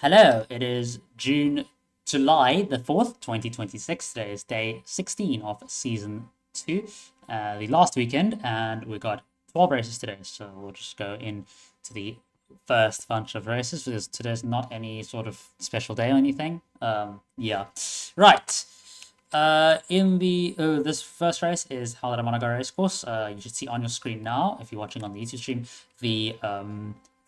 Hello, it is July the 4th, 2026. Today is day 16 of season 2, the last weekend, and we got 12 races today. So we'll just go into the first bunch of races because today's not any sort of special day or anything. Yeah. Right. In the this first race is held at a Monaco race course. You should see on your screen now, if you're watching on the YouTube stream, the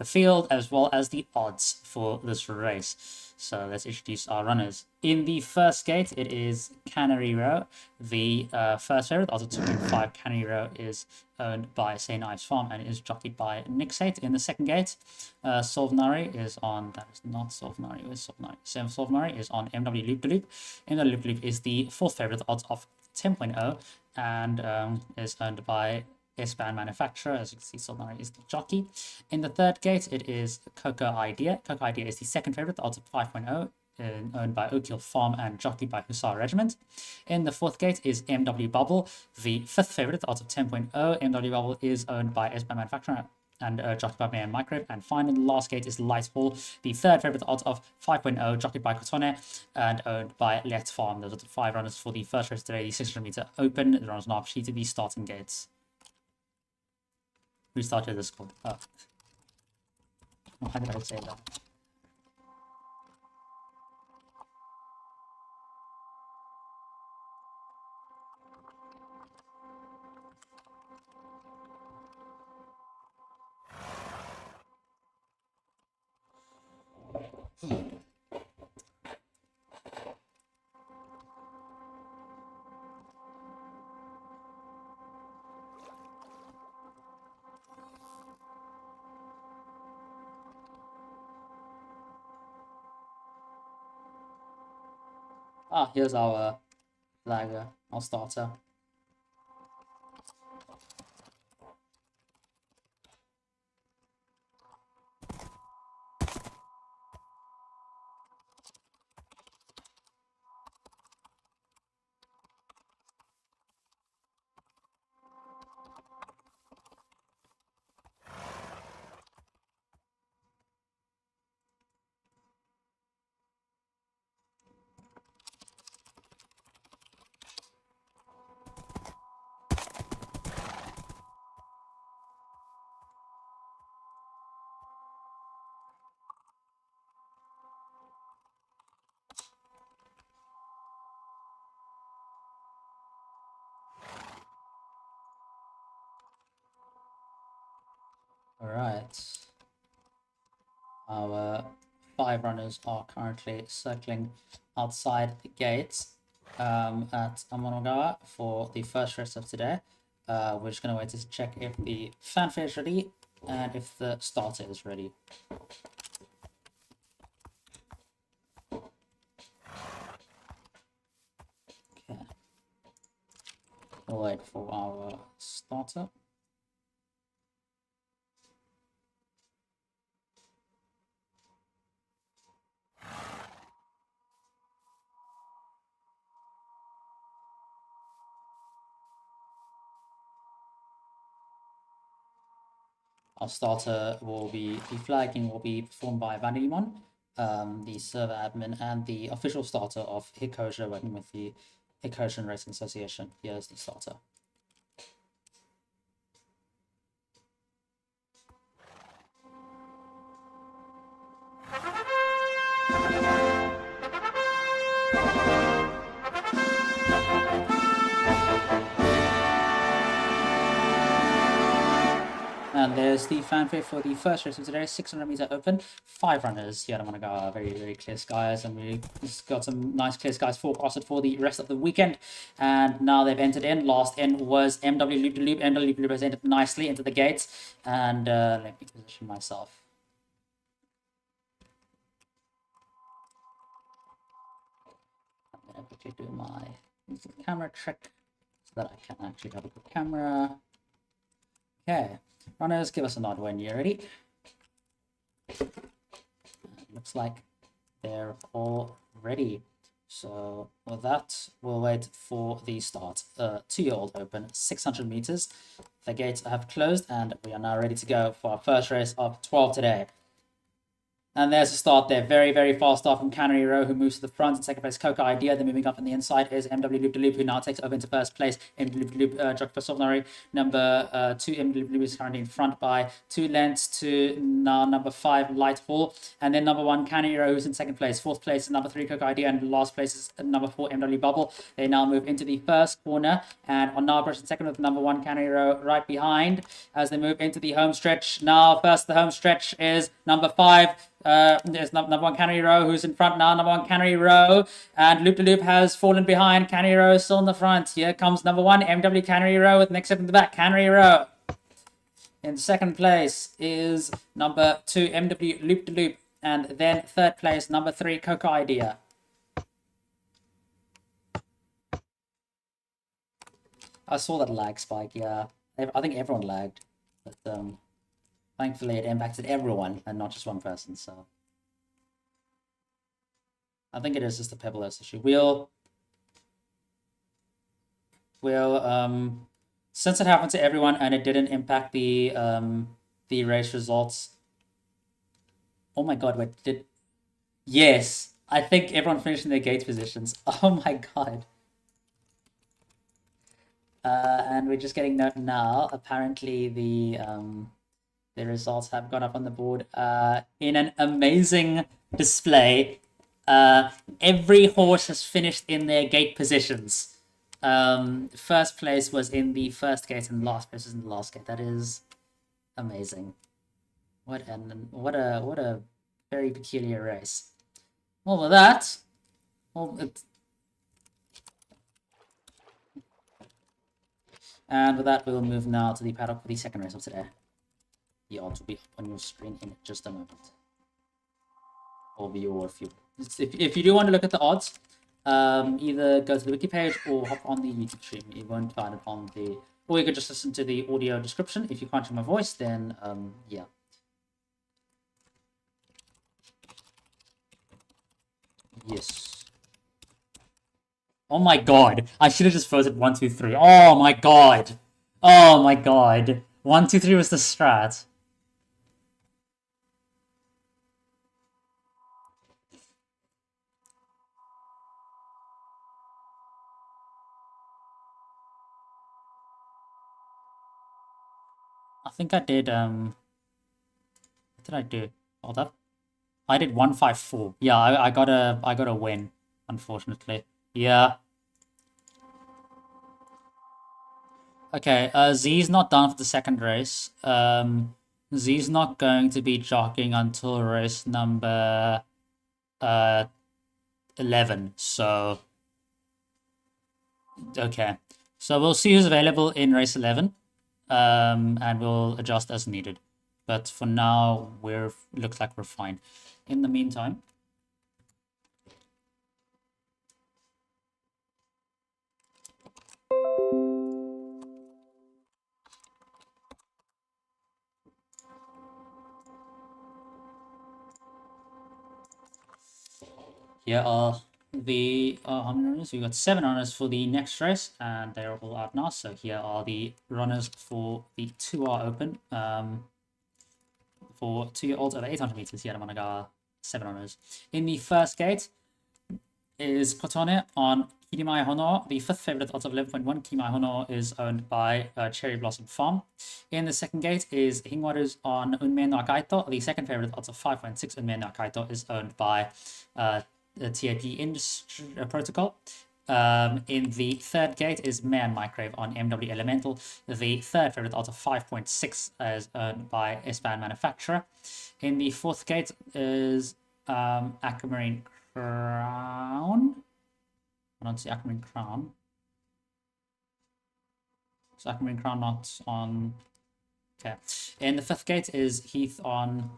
field as well as the odds for this race. So let's introduce our runners. In the first gate, it is Canary Row. The first favorite, odds of 2.5. Canary Row is owned by St. Ives Farm and is jockeyed by Nick Sate. In the second gate, Solvenari is on, that is not Solvenari, where's Solvenari? Solvenari is on MW Loop de Loop. MW Loop de Loop is the fourth favorite, odds of 10.0, and is owned by S-Band manufacturer. As you can see, Solvenari is the jockey. In the third gate, it is Coco Idea. Coco Idea is the second favorite, the odds of 5.0, owned by Oak Hill Farm and jockeyed by Hussar Regiment. In the fourth gate is MW Bubble, the fifth favorite, the odds of 10.0. MW Bubble is owned by S-Band manufacturer and jockeyed by Mayan Microwave. And finally, the last gate is Light Hall, the third favorite, the odds of 5.0, jockeyed by Cotone and owned by Let's Farm. Those are the 5 runners for the first race today, the 600-meter open. The runners now proceed to the starting gates. We started this called. Oh. How did I say that? Here's our flagger, our starter. All right. Our 5 runners are currently circling outside the gates at Amonogawa for the first race of today. We're just going to wait to check if the fanfare is ready and if the starter is ready. Okay. We'll wait for our starter. Our starter will be, the flagging will be performed by Vanillimon, the server admin, and the official starter of Hikosha, working with the Hikoshan Racing Association. Here's the starter. And there's the fanfare for the first race of today, 600-meter open, 5 runners here at Monaco. Very, very clear skies, and we just got some nice clear skies forecasted for the rest of the weekend. And now they've entered in. Last in was MW Loop de Loop. MW Loop de Loop has entered nicely into the gates. And let me position myself. I'm going to quickly do my camera trick so that I can actually have a good camera. Okay. Runners, give us a nod when you're ready. Looks like they're all ready. So with that, we'll wait for the start. 2-year-old open, 600 meters. The gates have closed and we are now ready to go for our first race of 12 today. And there's a start there. Very, very fast start from Canary Row, who moves to the front. In second place, Coca Idea. Then moving up on the inside is MW Loop de Loop, who now takes over into first place. MW Loop de Loop, jockey for Solvenary. Number 2, MW Loop de Loop is currently in front by 2 lengths to now number 5, Light Hall. And then number 1, Canary Row, who's in second place. Fourth place is number 3, Coca Idea. And last place is number 4, MW Bubble. They now move into the first corner and are now brushing second with number 1, Canary Row, right behind as they move into the home stretch. Now, first, the home stretch is number 5. There's number 1 Canary Row, who's in front now. Number 1 Canary Row, and Loop de Loop has fallen behind. Canary Row is still in the front. Here comes number 1 MW Canary Row with next step in the back. Canary Row. In second place is number 2 MW Loop de Loop, and then third place number 3 Coca Idea. I saw that lag spike. Yeah, I think everyone lagged, but thankfully, it impacted everyone and not just one person, so... I think it is just a Pebbleos issue. Since it happened to everyone and it didn't impact the race results... Oh my god, wait, Yes! I think everyone finished in their gate positions. Oh my god. And we're just getting note now. Apparently, the results have gone up on the board in an amazing display. Every horse has finished in their gate positions. First place was in the first gate and last place was in the last gate. That is amazing. What a very peculiar race. Well, with that, and with that, we will move now to the paddock for the second race of today. The odds will be up on your screen in just a moment. Or if you do want to look at the odds, either go to the wiki page or hop on the YouTube stream. You won't find it on the... Or you could just listen to the audio description. If you can't hear my voice, then yeah. Yes. Oh my god. I should have just voted 1, 2, 3. Oh my god. Oh my god. 1, 2, 3 was the strat. I think I did, what did I do? Hold up. I did 1, 5, 4. Yeah, I got a win, unfortunately. Yeah. Okay, Z's not done for the second race. Z's not going to be jockeying until race number 11. So okay. So we'll see who's available in race 11. And we'll adjust as needed. But for now, looks like we're fine. In the meantime, here are the how many runners? We got 7 runners for the next race, and they're all out now. So here are the runners for the 2R Open. For 2-year-olds over 800 meters, here at Managawa, 7 runners. In the first gate is Kotone on Kirimai Hono. The 5th favorite, odds of 11.1. Kirimai Hono is owned by Cherry Blossom Farm. In the second gate is Hingwaru's on Unmei no Akaito. The 2nd favorite, odds of 5.6. Unmei no Akaito is owned by the TAP Industry Protocol. In the third gate is Man Microwave on MW Elemental. The third favorite, odds of 5.6, is owned by S-Band Manufacturer. In the fourth gate is Aquamarine Crown. I don't see Aquamarine Crown. So Aquamarine Crown not on... Okay. In the fifth gate is Heath on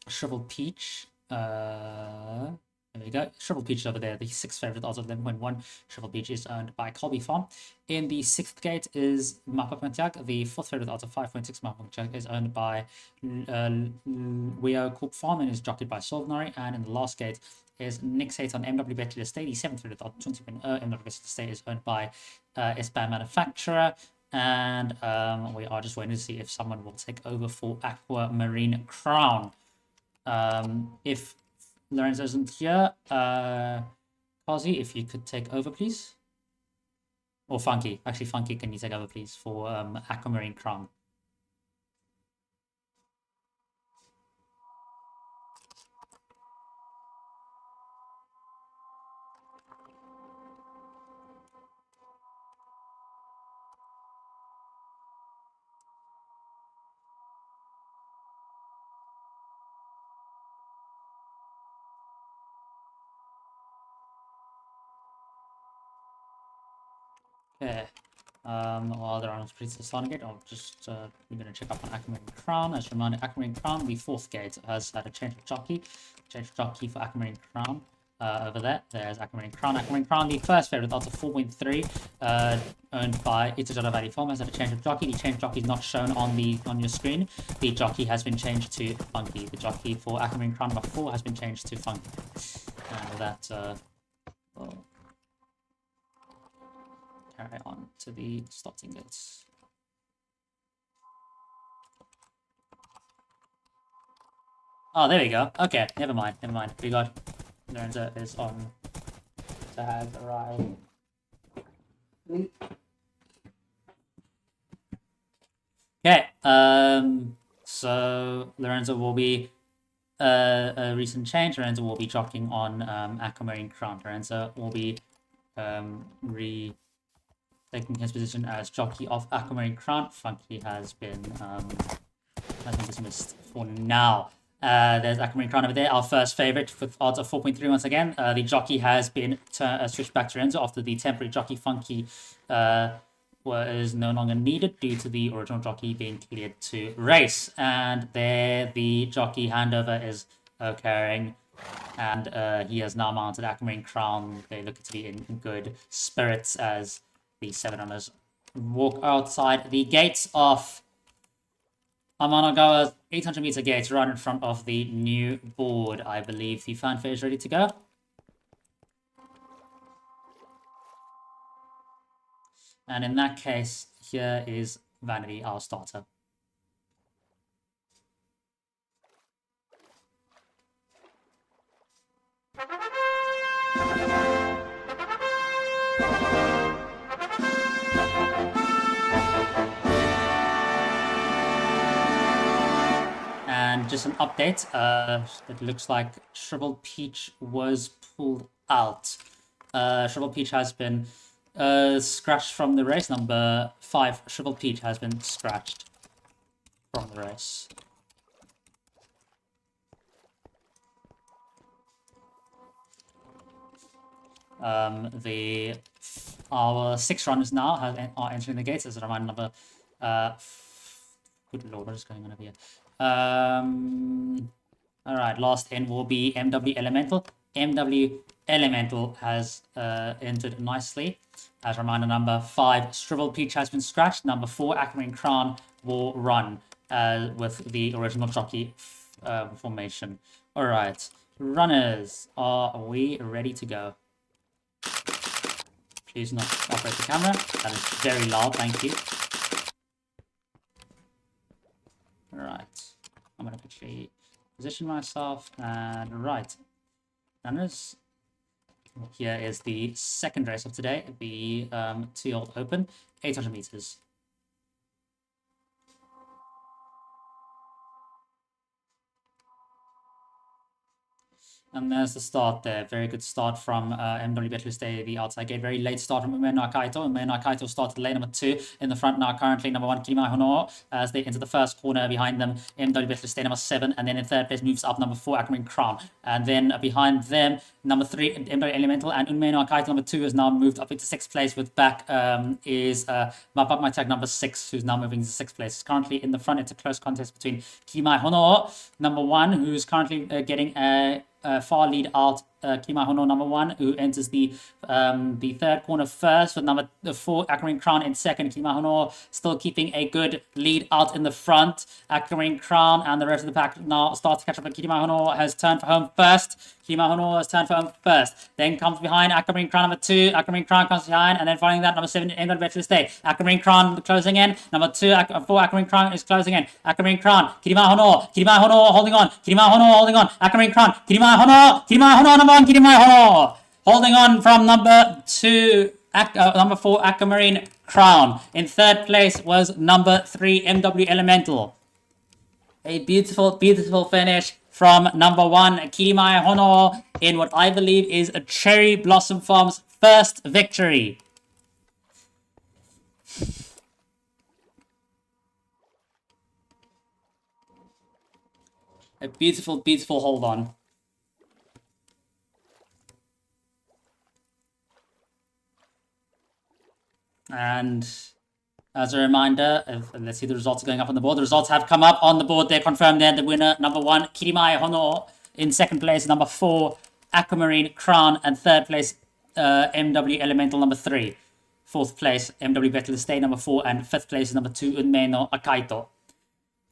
Shriveled Peach. There we go. Shriveled Peach is over there. The 6th favorite, odds of 11.1. Shriveled Peach is owned by Colby Farm. In the 6th gate is Mapa Pontiac. The 4th favorite, odds of 5.6. Mapa Pontiac is owned by Weo Corp Farm and is jockeyed by Solvenary. And in the last gate is Nick's Hate on MW Betty Estate. The 7th favorite, odds 20.0. MW Betty Estate is owned by S-Band Manufacturer. And we are just waiting to see if someone will take over for Aquamarine Crown. If Lorenzo isn't here, Kazi, if you could take over, please. Or Funky. Actually, Funky, can you take over, please, for Aquamarine Crown? Okay. While they're on the starting gate, I'll just we're gonna check up on Aquamarine Crown. As a reminder, Aquamarine Crown, the 4th gate, has had a change of jockey. Change of jockey for Aquamarine Crown. Over there's Aquamarine Crown. Aquamarine Crown, the first favorite, odds of 4.3, owned by Itajada Valley Farm, has had a change of jockey. The change of jockey is not shown on your screen. The jockey has been changed to Funky. The jockey for Aquamarine Crown number 4 has been changed to Funky. And that will carry on to the starting gates. Oh, there we go. Okay, never mind. We got Lorenzo is on to have arrived. Okay, so Lorenzo will be a recent change. Lorenzo will be jockeying on Aquamarine Crown. Lorenzo will be taking his position as jockey of Aquamarine Crown. Funky has been dismissed for now. There's Aquamarine Crown over there, our first favorite with odds of 4.3 once again. The jockey has been switched back to Lorenzo after the temporary jockey Funky was no longer needed due to the original jockey being cleared to race. And there the jockey handover is occurring. And he has now mounted Aquamarine Crown. They look to be in good spirits as the 700s walk outside the gates of Amanagawa's 800-meter gate right in front of the new board. I believe the fanfare is ready to go. And in that case, here is Vanity, our starter. And just an update, it looks like Shriveled Peach was pulled out. Shriveled Peach has been scratched from the race. Number 5, Shriveled Peach, has been scratched from the race. Our 6 runners now are entering the gates. As a reminder, number good lord, what is going on over here? Alright, last in will be MW Elemental. MW Elemental has entered nicely. As a reminder, number 5, Shriveled Peach, has been scratched. Number 4, Aquamarine Crown, will run with the original jockey formation. Alright, runners, are we ready to go? Please not operate the camera. That is very loud, thank you. Alright, I'm going to quickly position myself, and right. Runners, here is the second race of today, the 2-year-old Open, 800 meters. And there's the start there. Very good start from MW Betlustay, the outside gate. Very late start from Umeno Akaito. Umeno Akaito started lane number 2. In the front now, currently number 1, Kimai Hono, as they enter the first corner. Behind them, MW Betlustay, number 7. And then in third place moves up number 4, Aquamarine Crown. And then behind them, number 3, MW Elemental. And Umeno Akaito, number 2, has now moved up into 6th place. With back is Mapak My Tag, number 6, who's now moving to 6th place. Currently in the front, it's a close contest between Kimai Hono, number 1, who's currently getting a far lead out Kimahono number 1, who enters the third corner first, with number 4 Aquamarine Crown in second. Kimahono still keeping a good lead out in the front. Aquamarine Crown and the rest of the pack now start to catch up. Kimahono has turned for home first. Kimahono has turned for home first. Then comes behind Aquamarine Crown number 2. Aquamarine Crown comes behind, and then following that, number 7 England Veteran Stay. Aquamarine Crown closing in. Number 4 Aquamarine Crown is closing in. Aquamarine Crown. Kimahono holding on. Kimahono holding on. Aquamarine Crown. Kimahono number 1. Kimahono holding on from number 2. Number 4 Aquamarine Crown. In third place was number 3 MW Elemental. A beautiful, beautiful finish from number 1 Kimahono in what I believe is a Cherry Blossom Farm's first victory. A beautiful, beautiful hold on. And as a reminder, let's see the results going up on the board. The results have come up on the board. They're confirmed there. The winner, number 1, Kimahono. In second place, number 4, Aquamarine Crown. And third place, MW Elemental, number 3. Fourth place, MW Veteran Stay, number 4. And fifth place, number 2, Unmeno Akaito.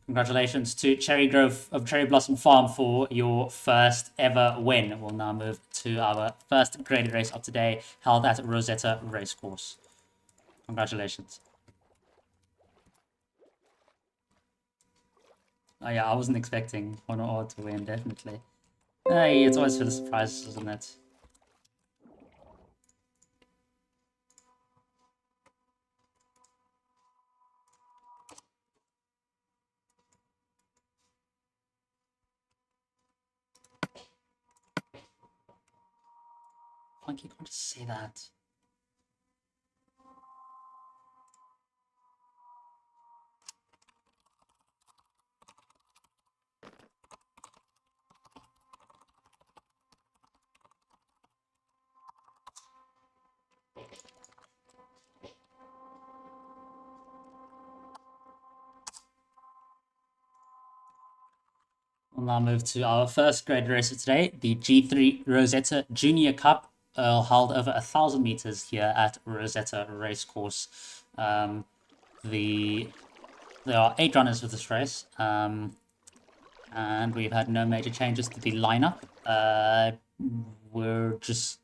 Congratulations to Cherry Grove of Cherry Blossom Farm for your first ever win. We'll now move to our first graded race of today, held at Rosetta Racecourse. Congratulations. Oh yeah, I wasn't expecting Hono to win, definitely. Hey, it's always for the surprises, isn't it? Like, you can't just say that. We'll now move to our first grade race of today, the G3 Rosetta Junior Cup, held over 1,000 meters here at Rosetta Racecourse. There are 8 runners for this race, and we've had no major changes to the lineup. We're just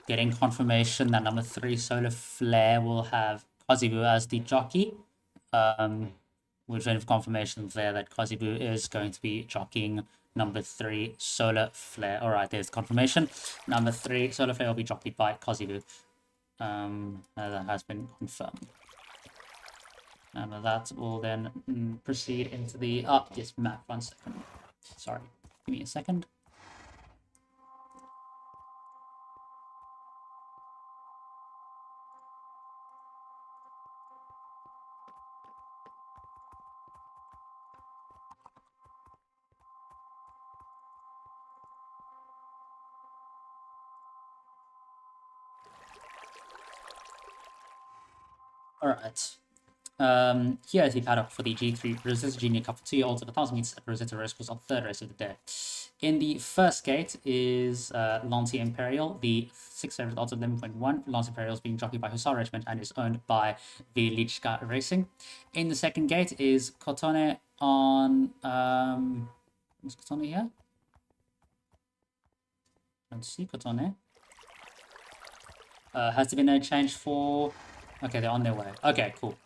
getting confirmation that number 3 Solar Flare will have Kozibu as the jockey. We're waiting for confirmation there that Kozibu is going to be jockeying number 3 Solar Flare. Alright, there's confirmation. Number 3 Solar Flare will be jockeyed by Kozibu. That has been confirmed. And that will then proceed into the... yes, map. 1 second. Sorry. Give me a second. Alright. Here is the paddock for the G3 Rosetta Junior Cup for 2-year-olds at 1,000 meters at Rosetta Racecourse on third race of the day. In the first gate is Lancy Imperial, the 6th favorite odds of 11.1. Lancy Imperial is being jockeyed by Hussar Regiment and is owned by Vilichka Racing. In the second gate is Kotone on... is Kotone here? Don't see Kotone. Has there been no change for... Okay, they're on their way. Okay, cool.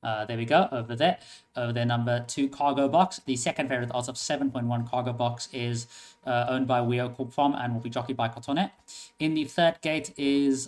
There we go, over there. Over there, number 2, Cargo Box. The second favorite odds of 7.1 Cargo Box is owned by Weo Corp Farm and will be jockeyed by Kotone. In the third gate is,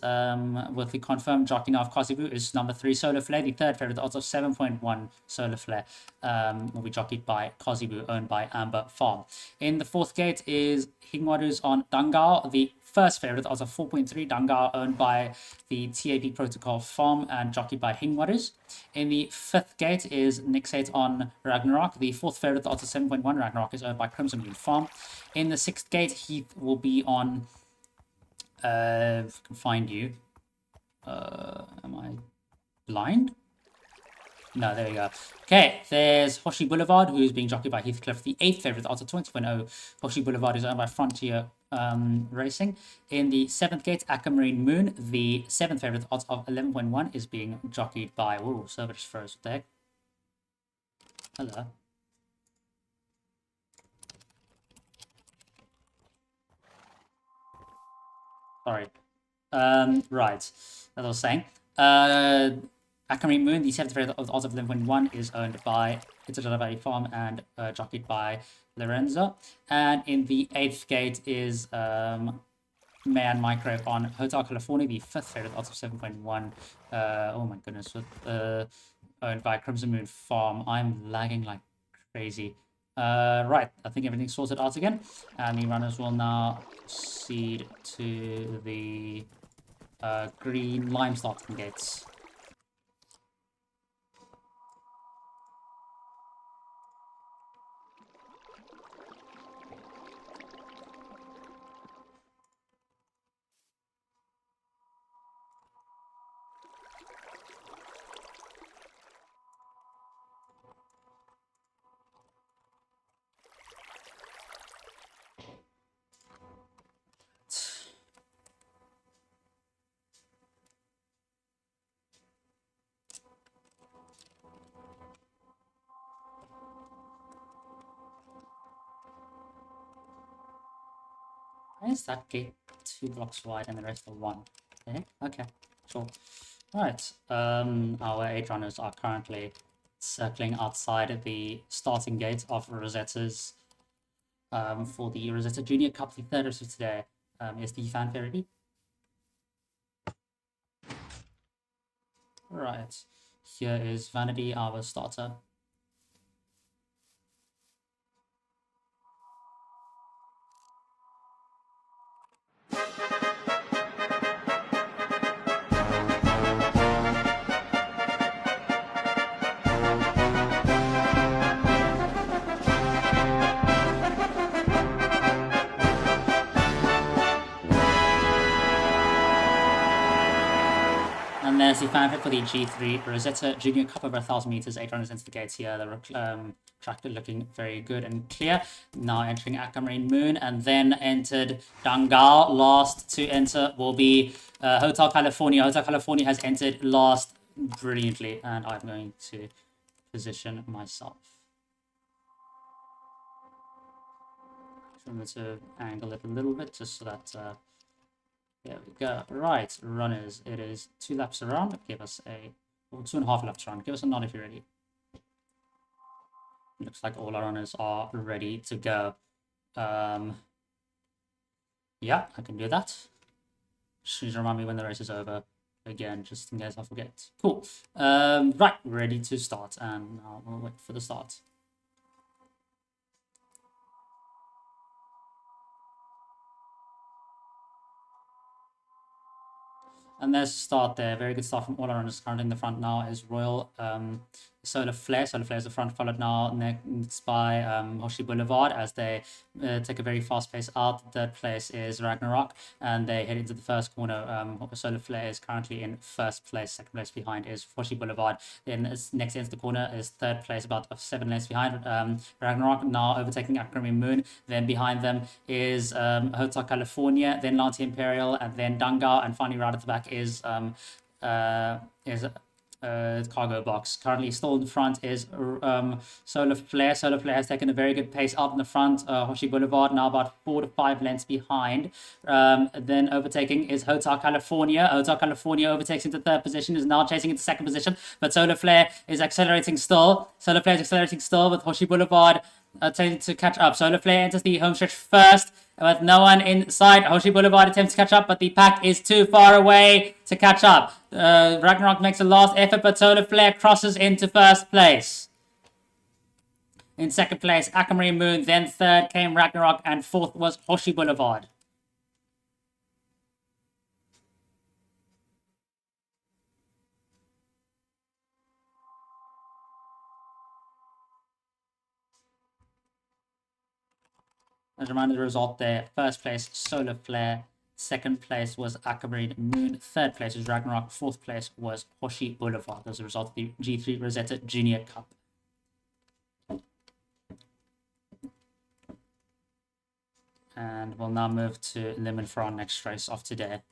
with the confirmed jockey now of Kozibu, is number 3, Solar Flare. The third favorite odds of 7.1 Solar Flare will be jockeyed by Kozibu, owned by Amber Farm. In the fourth gate is Hingwaru's on Dangao. The first favorite odds of 4.3 Dangao, owned by the TAP Protocol Farm and jockeyed by Hingwarus. In the fifth gate is Nixate on Ragnarok. The fourth favorite odds of 7.1 Ragnarok is owned by Crimson Moon Farm. In the sixth gate, Heath will be on... if I can find you. Am I blind? No, there we go. Okay, there's Hoshi Boulevard, who is being jockeyed by Heathcliff. The 8th favorite, odds of 20.0. Hoshi Boulevard is owned by Frontier racing. In the 7th gate, Aquamarine Moon, the 7th favorite, odds of 11.1, is being jockeyed by... Ooh, server just froze. What the heck? Hello. Sorry. Right. As I was saying, Aquamarine Moon, the 7th favorite of odds of 11.1, is owned by Itadala Valley Farm and jockeyed by Lorenzo. And in the 8th gate is Man Micro on Hotel California, the 5th favorite, odds of 7.1. Oh my goodness, owned by Crimson Moon Farm. I'm lagging like crazy. Right, I think everything's sorted out again. And the runners will now proceed to the green lime starting gates. Why is that gate 2 blocks wide and the rest are 1? Okay, sure. Alright, our 8 runners are currently circling outside the starting gate of Rosetta's for the Rosetta Junior Cup. The 3rd race of today is the fanfare ready. Right, here is Vanity, our starter. And there's the fanfare for the G3 Rosetta Junior Cup over 1,000 meters, 8 runners into the gates here. The track looking very good and clear. Now entering Aquamarine Moon, and then entered Dangal. Last to enter will be Hotel California. Hotel California has entered last brilliantly, and I'm going to position myself. I'm going to angle it a little bit just so that... there we go. Right, runners. It is 2 laps around. Give us a... or 2.5 laps around. Give us a nod if you're ready. Looks like all our runners are ready to go. Yeah, I can do that. Just remind me when the race is over. Again, just in case I forget. Cool. Right, ready to start. And now we'll wait for the start. And there's a start there. Very good start from all our runners. Currently in the front now is Royal Solar Flare. Solar Flare is the front, followed now next by Hoshi Boulevard as they take a very fast pace out. The 3rd place is Ragnarok, and they head into the first corner. Solar Flare is currently in 1st place. 2nd place behind is Hoshi Boulevard. Then next into the corner is 3rd place, about 7 lengths behind Ragnarok, now overtaking Aquamarine Moon. Then behind them is Hotel California, then Lanty Imperial, and then Dangao, and finally right at the back is Cargo Box. Currently still in front is Solar Flare. Solar Flare has taken a very good pace out in the front. Hoshi Boulevard now about 4 to 5 lengths behind. Then overtaking is Hotel California. Hotel California overtakes into 3rd position, is now chasing into 2nd position, but Solar Flare is accelerating still. Solar Flare is accelerating still with Hoshi Boulevard attempting to catch up. Solar Flare enters the home stretch first with no one in sight. Hoshi Boulevard attempts to catch up, but the pack is too far away to catch up. Ragnarok makes a last effort, but Solar Flare crosses into 1st place. In 2nd place, Aquamarine Moon. Then 3rd came Ragnarok, and 4th was Hoshi Boulevard. As a reminder, the result there: 1st place, Solar Flare. 2nd place was Aquamarine Moon. 3rd place was Ragnarok. 4th place was Hoshi Boulevard. As a result of the G3 Rosetta Junior Cup. And we'll now move to Lemon for our next race of today.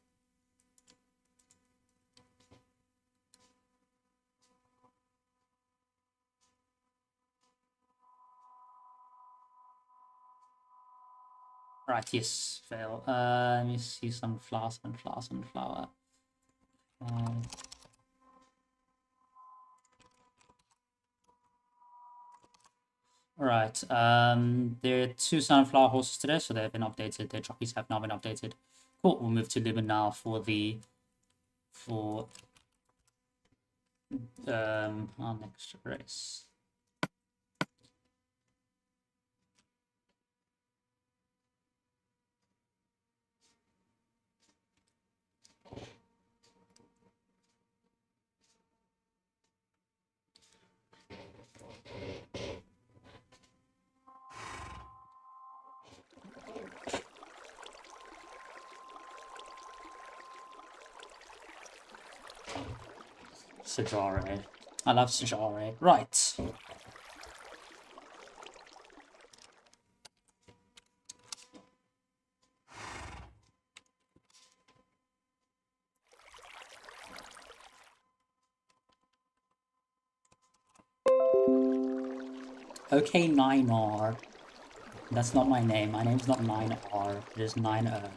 Right, yes, fail. Let me see sunflower. Right, there are 2 sunflower horses today, so they've been updated. Their jockeys have now been updated. Cool, we'll move to Lemon now for our next race. Sajare. I love Sajare. Right. Okay, 9R. That's not my name. My name's not 9R. It is 9O.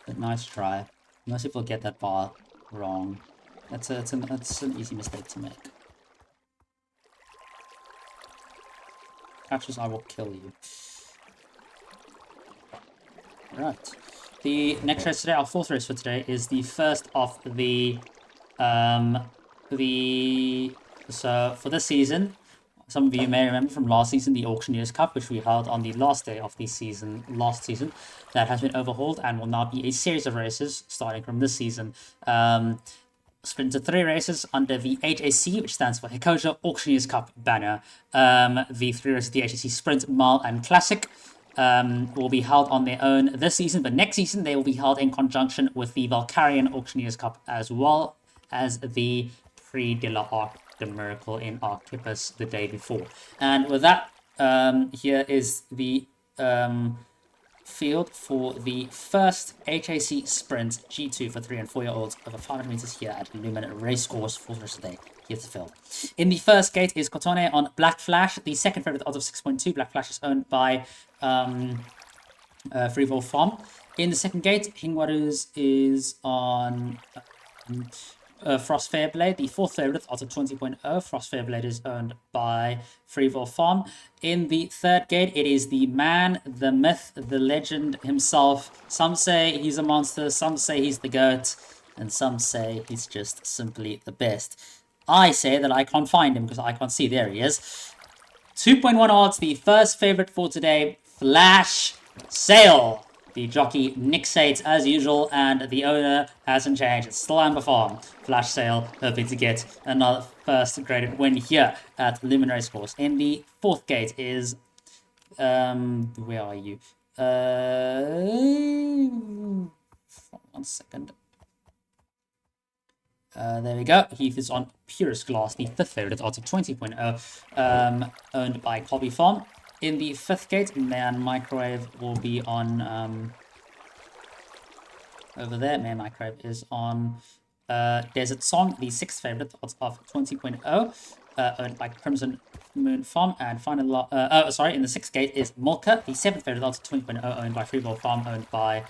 But nice try. Most people get that bar wrong. That's an easy mistake to make. Catches, I will kill you. Right. The next race today, our 4th race for today, is the first of so for this season, some of you may remember from last season, the Auctioneers Cup, which we held on the last day of the season, last season, that has been overhauled and will now be a series of races starting from this season. Split into 3 races under the HAC, which stands for Hikoja Auctioneers Cup banner. The 3 races, the HAC Sprint, Mile, and Classic, will be held on their own this season, but next season they will be held in conjunction with the Valkyrian Auctioneers Cup as well as the Prix de l'Arc de Miracle in Archippus the day before. And with that, here is the field for the first HAC Sprint G2 for 3 and 4-year-olds over 500 meters here at Lumen Racecourse for the rest of the day. Here's the field. In the first gate is Cotone on Black Flash, the second favorite odds of 6.2. Black Flash is owned by Freeville Farm. In the second gate, Hingwarus is on Frost Fairblade, the 4th favorite, odds of 20.0. Frost Fairblade is owned by Freeville Farm. In the third gate, it is the man, the myth, the legend himself. Some say he's a monster, some say he's the GOAT, and some say he's just simply the best. I say that I can't find him because I can't see. There he is. 2.1 odds, the first favorite for today, Flash Sale. The jockey Nick Sates as usual, and the owner hasn't changed. It's still Amber Farm. Flash Sale, hoping to get another first graded win here at Lumen Racecourse. In the 4th gate is where are you? 1 second. There we go. Heath is on Purest Glass, the 5th favorite, odds of 20.0, owned by Colby Farm. In the 5th gate, Man Microwave will be on over there. Man Microwave is on Desert Song, the 6th favorite, odds of 20.0, owned by Crimson Moon Farm. And finally, in the 6th gate is Mulka, the 7th favorite, odds of 20.0, owned by Freeball Farm, owned by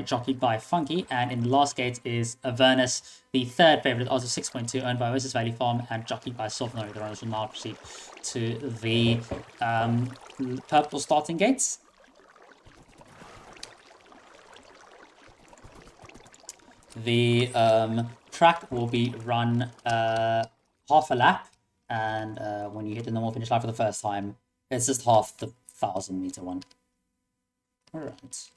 jockeyed by Funky. And in the last gate is Avernus, the 3rd favorite, odds of 6.2, owned by Oasis Valley Farm and jockeyed by Silvernory. The runners will now proceed to the purple starting gates. The track will be run half a lap, and when you hit the normal finish line for the first time, it's just half the 1,000-meter one. All right.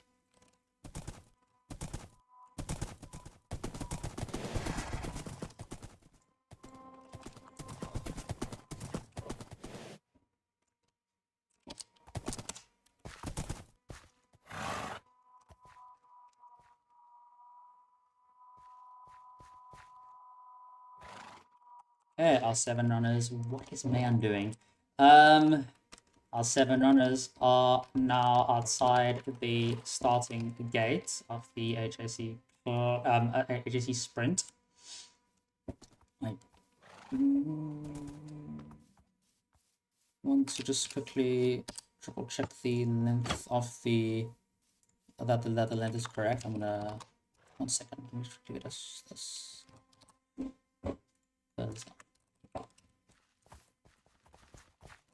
Okay, our 7 runners. What is man doing? Our 7 runners are now outside the starting gate of the HAC sprint. I want to just quickly triple check the length of that the length is correct. I'm gonna 1 second. Let me quickly get this.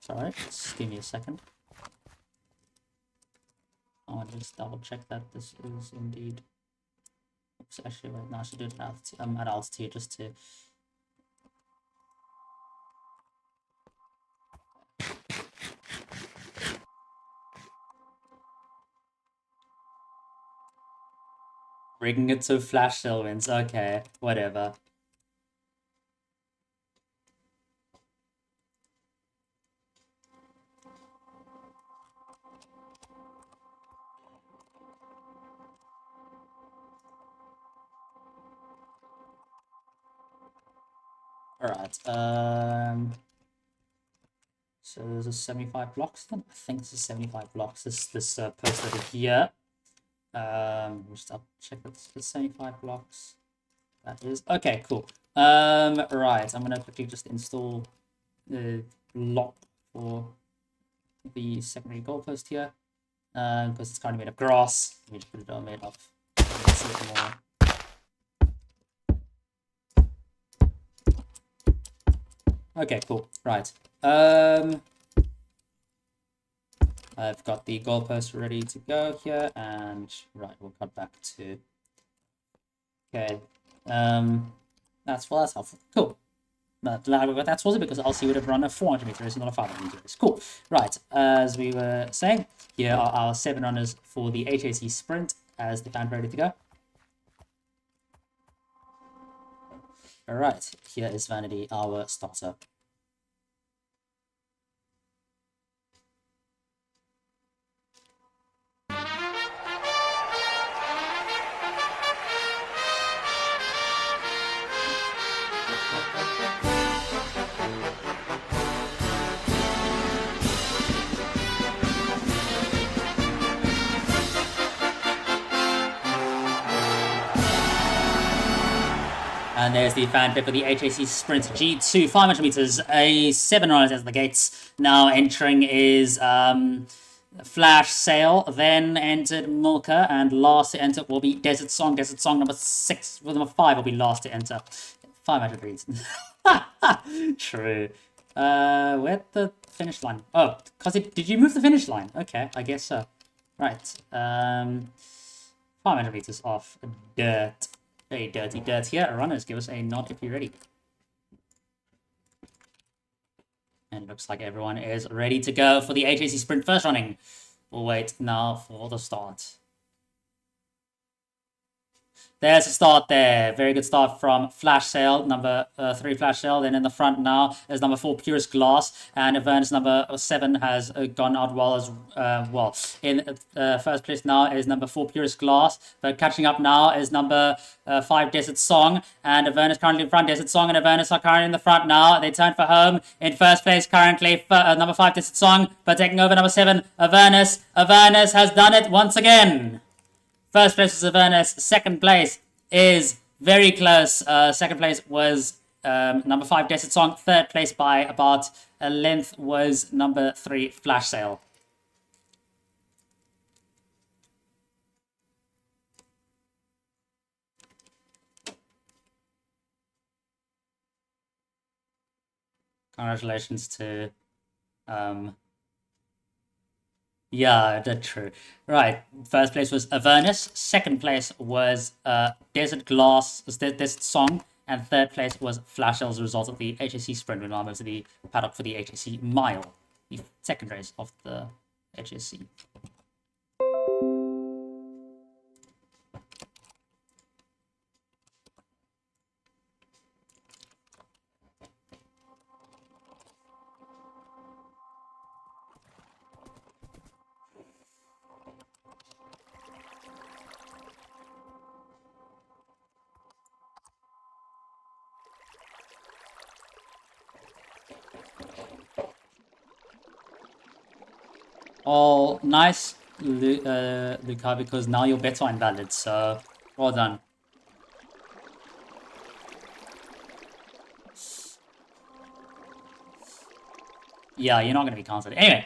Sorry, just give me a second. I want to just double check that this is indeed. Oops, actually, right now I should do it at altitude just to. Rigging it to flash sale wins. Okay, whatever. Alright, so there's a 75 blocks then? I think this is 75 blocks, this post over here. Just I'll check that it's 75 blocks. That is, okay, cool. Right, I'm gonna quickly just install the lock for the secondary goalpost here. Because it's kind of made of grass. Let me just put it on made of more. Okay, cool. Right. I've got the goalpost ready to go here, and right, we'll cut back to. Okay. That's helpful. Cool. But that's also because LC would have run a 400 meter race, not a 500 meter race. Cool. Right. As we were saying, here are our 7 runners for the HAC sprint as the band ready to go. Alright, here is Vanity, our starter. And there's the fanfare for the HAC Sprint G2, 500 meters, a 7 runners at the gates. Now entering is Flash Sail, then entered Milka, and last to enter will be Desert Song. Desert Song number 6, well, number 5 will be last to enter. 500 reads. True. Where's the finish line? Oh, because did you move the finish line? Okay, I guess so. Right. 500 meters off dirt. Very dirty dirt here. Runners, give us a nod if you're ready. And it looks like everyone is ready to go for the HAC Sprint first running. We'll wait now for the start. There's a start there. Very good start from Flash Sail, number 3 Flash Sail. Then in the front now is number 4 Purest Glass. And Avernus number 7 has gone out well as well. In first place now is number 4 Purest Glass. But catching up now is number 5 Desert Song. And Avernus currently in front. Desert Song and Avernus are currently in the front now. They turn for home. In first place currently number 5 Desert Song. But taking over number 7 Avernus. Avernus has done it once again. First place is Avernus. Second place is very close. Second place was number 5 Desert Song. Third place by about a length was number 3 Flash Sail. Congratulations to yeah, that's true. Right, first place was Avernus. Second place was Desert Glass, Desert Song. And third place was Flash as a result of the HAC Sprint. We're now moving to the paddock for the HAC Mile, the second race of the HAC. Oh, nice, Luca, because now your bets are invalid. So, well done. Yeah, you're not going to be counted. Anyway,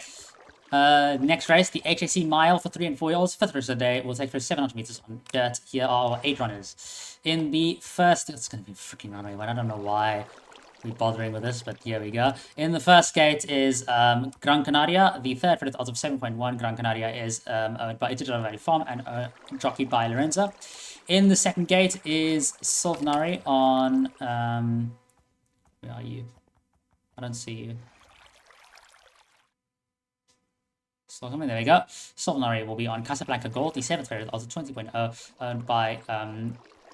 next race, the HAC mile for 3 and 4 year olds. Fifth race of the day will take place 700 meters on dirt. Here are our 8 runners. In the first, it's going to be freaking runway, but I don't know why we're bothering with this, but here we go. In the first gate is Gran Canaria. The third for the odds of 7.1. Gran Canaria is owned by Italian Valley Farm and jockeyed by Lorenzo. In the second gate is Solvenari on. Where are you? I don't see you. There we go. Solvenari will be on Casablanca Gold, the 7th favorite, odds of 20.0, owned by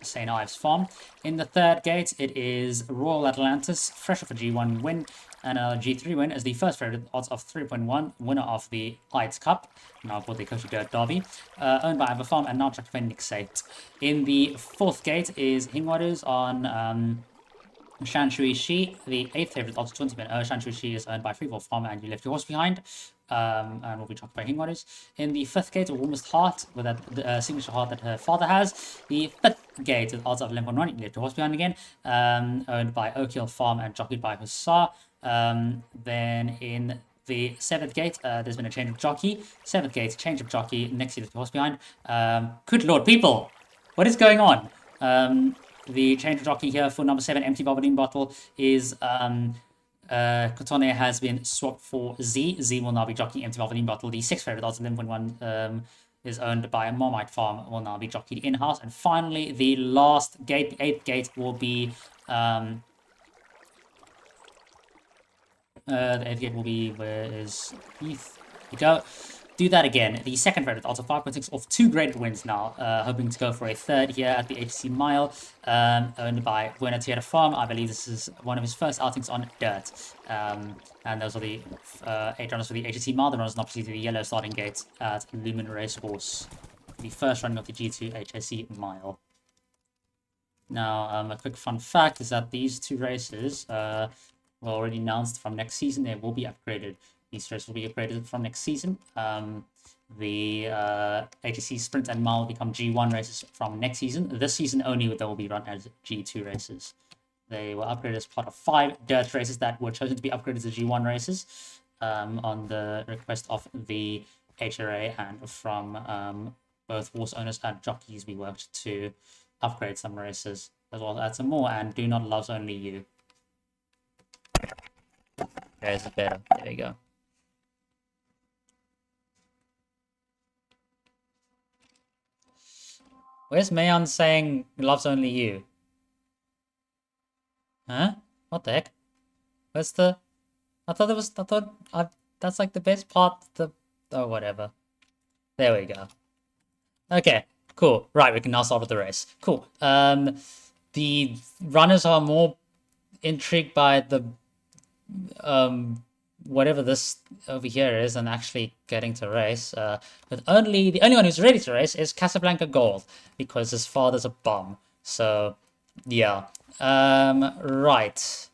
St. Ives Farm. In the third gate, it is Royal Atlantis, fresh off a G1 win and a G3 win as the first favorite, odds of 3.1, winner of the Ides Cup, now called the Coastal Dirt Derby, owned by Ava Farm and now tracked by Nick Sate. In the fourth gate is Hingwarus on Shanshui Shi, the 8th favorite, odds 20.0. Shanshui Shi is owned by Freeform Farm and you left your horse behind. And will be talked by Hingwarus. In the fifth gate, a Warmest Heart, with that signature heart that her father has. The fifth gate, with odds of 11.1, you left your horse behind again. Owned by Oak Hill Farm and jockeyed by Hussar. Then in the seventh gate, there's been a change of jockey. Seventh gate, change of jockey. Next, you left your horse behind. Good lord, people! What is going on? The change of jockey here for number 7, Empty Valvoline Bottle, is Cotone has been swapped for Z. Z will now be jockeying Empty Valvoline Bottle. The 6th favorite, odds 11.1, is owned by Marmite Farm, will now be jockeyed in-house. And finally, the last gate, the 8th gate, will be the 8th gate will be, where is Heath? Here we go. Do that again. The second favorite, odds of 5.6 off 2 great wins now. Hoping to go for a third here at the HC Mile, owned by Buena Tierra Farm. I believe this is one of his first outings on dirt. And those are the 8 runners for the HC Mile. The runners not to the yellow starting gate at Lumen Racecourse. The first running of the G2 HSC Mile. Now, a quick fun fact is that these 2 races were already announced from next season. They will be upgraded. These races will be upgraded from next season. The HSC Sprint and Mile will become G1 races from next season. This season only, they will be run as G2 races. They were upgraded as part of 5 dirt races that were chosen to be upgraded to G1 races on the request of the HRA and from both horse owners and jockeys. We worked to upgrade some races as well as add some more, and Do Not Loves Only You. There's a better. There you go. Where's Mayon saying loves only you? Huh? What the heck? Where's the... that's like the best part. Oh, whatever. There we go. Okay, cool. Right, we can now start with the race. Cool. The runners are more intrigued by the... whatever this over here is and actually getting to race. But the only one who's ready to race is Casablanca Gold because his father's a bum. So yeah. Right.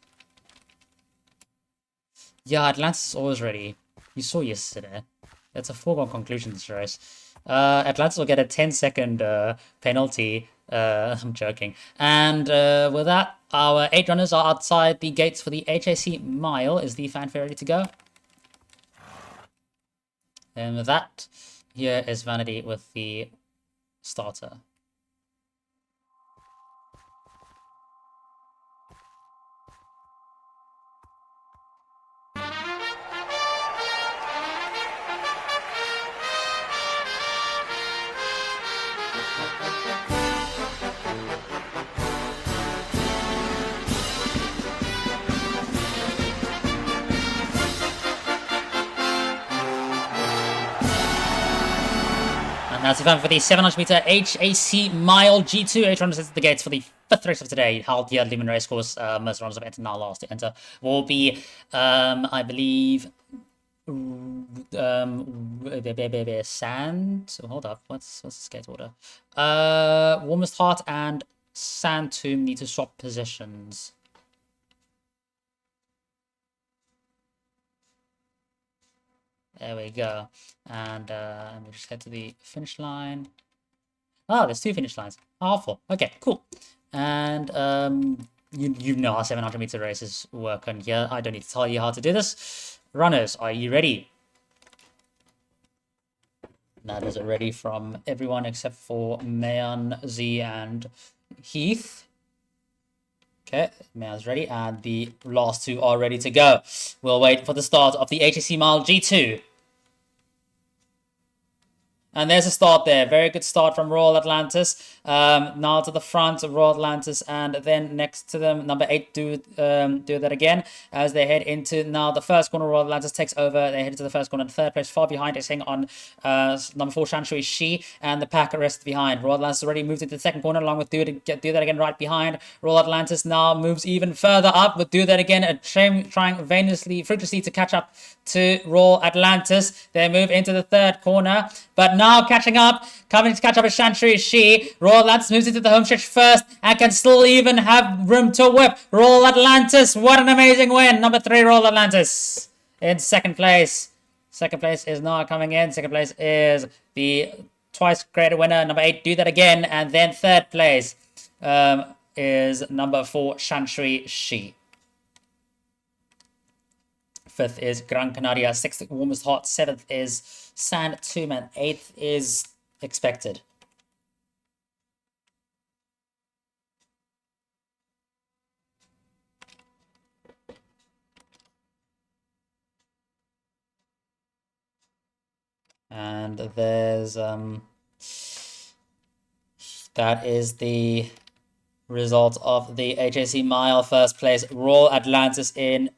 Yeah, Atlantis is always ready. You saw yesterday. It's a foregone conclusion this race. Atlantis will get a 10-second penalty. I'm joking. And with that, our 8 runners are outside the gates for the HAC Mile. Is the fanfare ready to go? And with that, here is Vanity with the starter. That's the time for the 700-meter HAC Mile G2. 8 runners at the gates for the 5th race of today, held here at Lumen Racecourse. Most runners have entered now. Last to enter will be, I believe, Sand. Oh, hold up, what's the skate order? Warmest Heart and Sand Tomb need to swap positions. There we go. And let me just head to the finish line. Oh, there's 2 finish lines. Awful. Okay, cool. And you know how 700-meter races work on here. I don't need to tell you how to do this. Runners, are you ready? That is ready from everyone except for Mayan, Z, and Heath. Okay, Mayan's ready, and the last 2 are ready to go. We'll wait for the start of the HSC Mile G2. And there's a start there. Very good start from Royal Atlantis. Now to the front of Royal Atlantis, and then next to them, number 8 do that again as they head into now the first corner. Royal Atlantis takes over. They head into the first corner. Third place, far behind, is hanging on number 4 Shanshui Shi, and the pack rests behind. Royal Atlantis already moved into the second corner along with do that again right behind. Royal Atlantis now moves even further up with do that again, trying fruitlessly to catch up to Royal Atlantis. They move into the third corner, but now coming to catch up with Shantry Shi. Royal Atlantis moves into the home stretch first and can still even have room to whip. Royal Atlantis, what an amazing win. Number 3, Royal Atlantis in second place. Second place is now coming in. Second place is the twice greater winner, number 8, do that again. And then third place is number 4, Shantry Shi. 5th is Gran Canaria, 6th Warmest Heart, 7th is Sand Tomb, and 8th is Expected. And there's that is the result of the HAC Mile. First place, Royal Atlantis in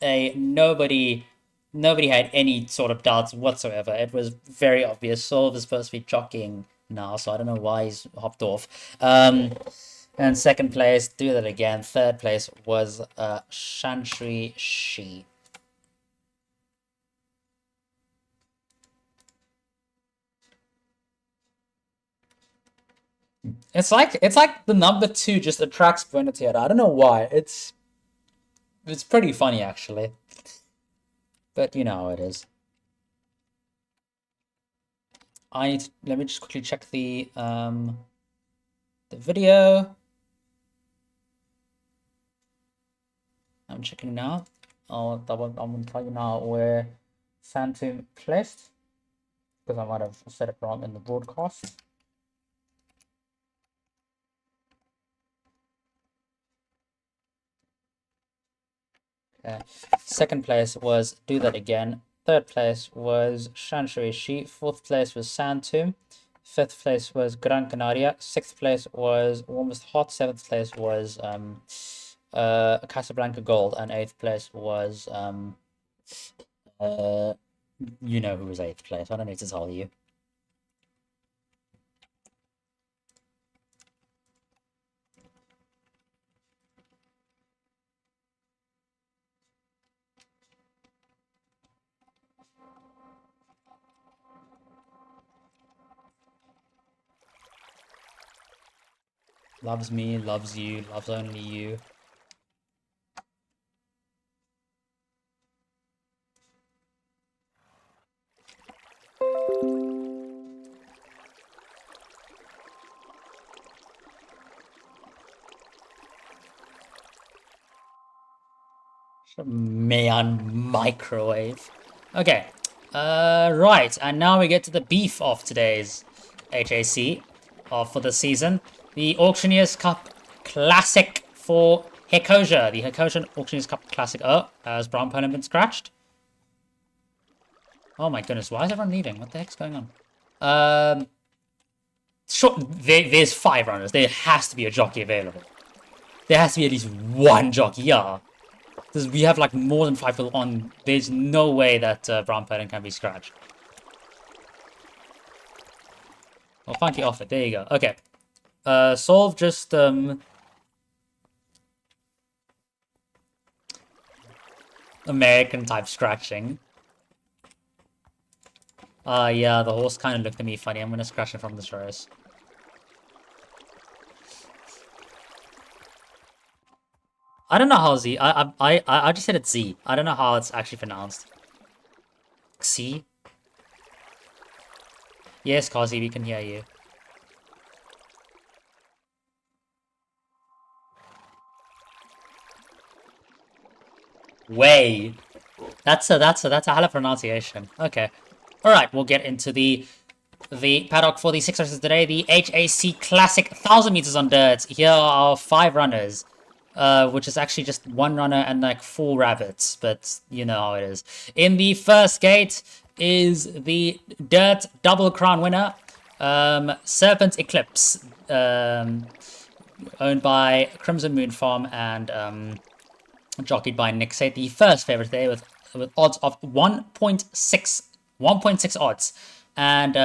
a nobody had any sort of doubts whatsoever. It was very obvious. Solve is supposed to be jockeying now, so I don't know why he's hopped off. And second place, do that again. Third place was Shantry Shi. It's like the number 2 just attracts Bernatier. I don't know why. It's pretty funny actually. But you know how it is. Let me just quickly check the video. I'm checking now. I'm gonna tell you now where Phantom placed, because I might have set it wrong in the broadcast. Okay. Second place was Do That Again. Third place was Shantry Shi. Fourth place was Sand Tomb. Fifth place was Gran Canaria. Sixth place was Warmest Heart. Seventh place was Casablanca Gold. And eighth place was you know who was eighth place. I don't need to tell you. Loves me, loves you, loves only you. Man, microwave. Okay. Right, and now we get to the beef of today's HAC for the season. The Auctioneers Cup Classic for Hekosia. The Hekosia Auctioneers Cup Classic. Oh, has Brown Pony been scratched? Oh my goodness, why is everyone leaving? What the heck's going on? Sure, there's 5 runners. There has to be a jockey available. There has to be at least 1 jockey, yeah. Because we have like more than 5 people on. There's no way that Brown Pony can be scratched. Well, funky offer. There you go. Okay. Solve just American type scratching. Yeah, the horse kind of looked at me funny. I'm gonna scratch it from this race. I don't know how Z. I just said it's Z. I don't know how it's actually pronounced. HAC. Yes, Kazi, we can hear you. Way. That's a hell of pronunciation. Okay. Alright, we'll get into the paddock for the 6 races today. The HAC Classic 1000 meters on dirt. Here are 5 runners. Which is actually just 1 runner and like 4 rabbits, but you know how it is. In the first gate is the dirt double crown winner, Serpent Eclipse, owned by Crimson Moon Farm and jockeyed by Nick Sate. The first favorite today with odds of 1.6 odds, and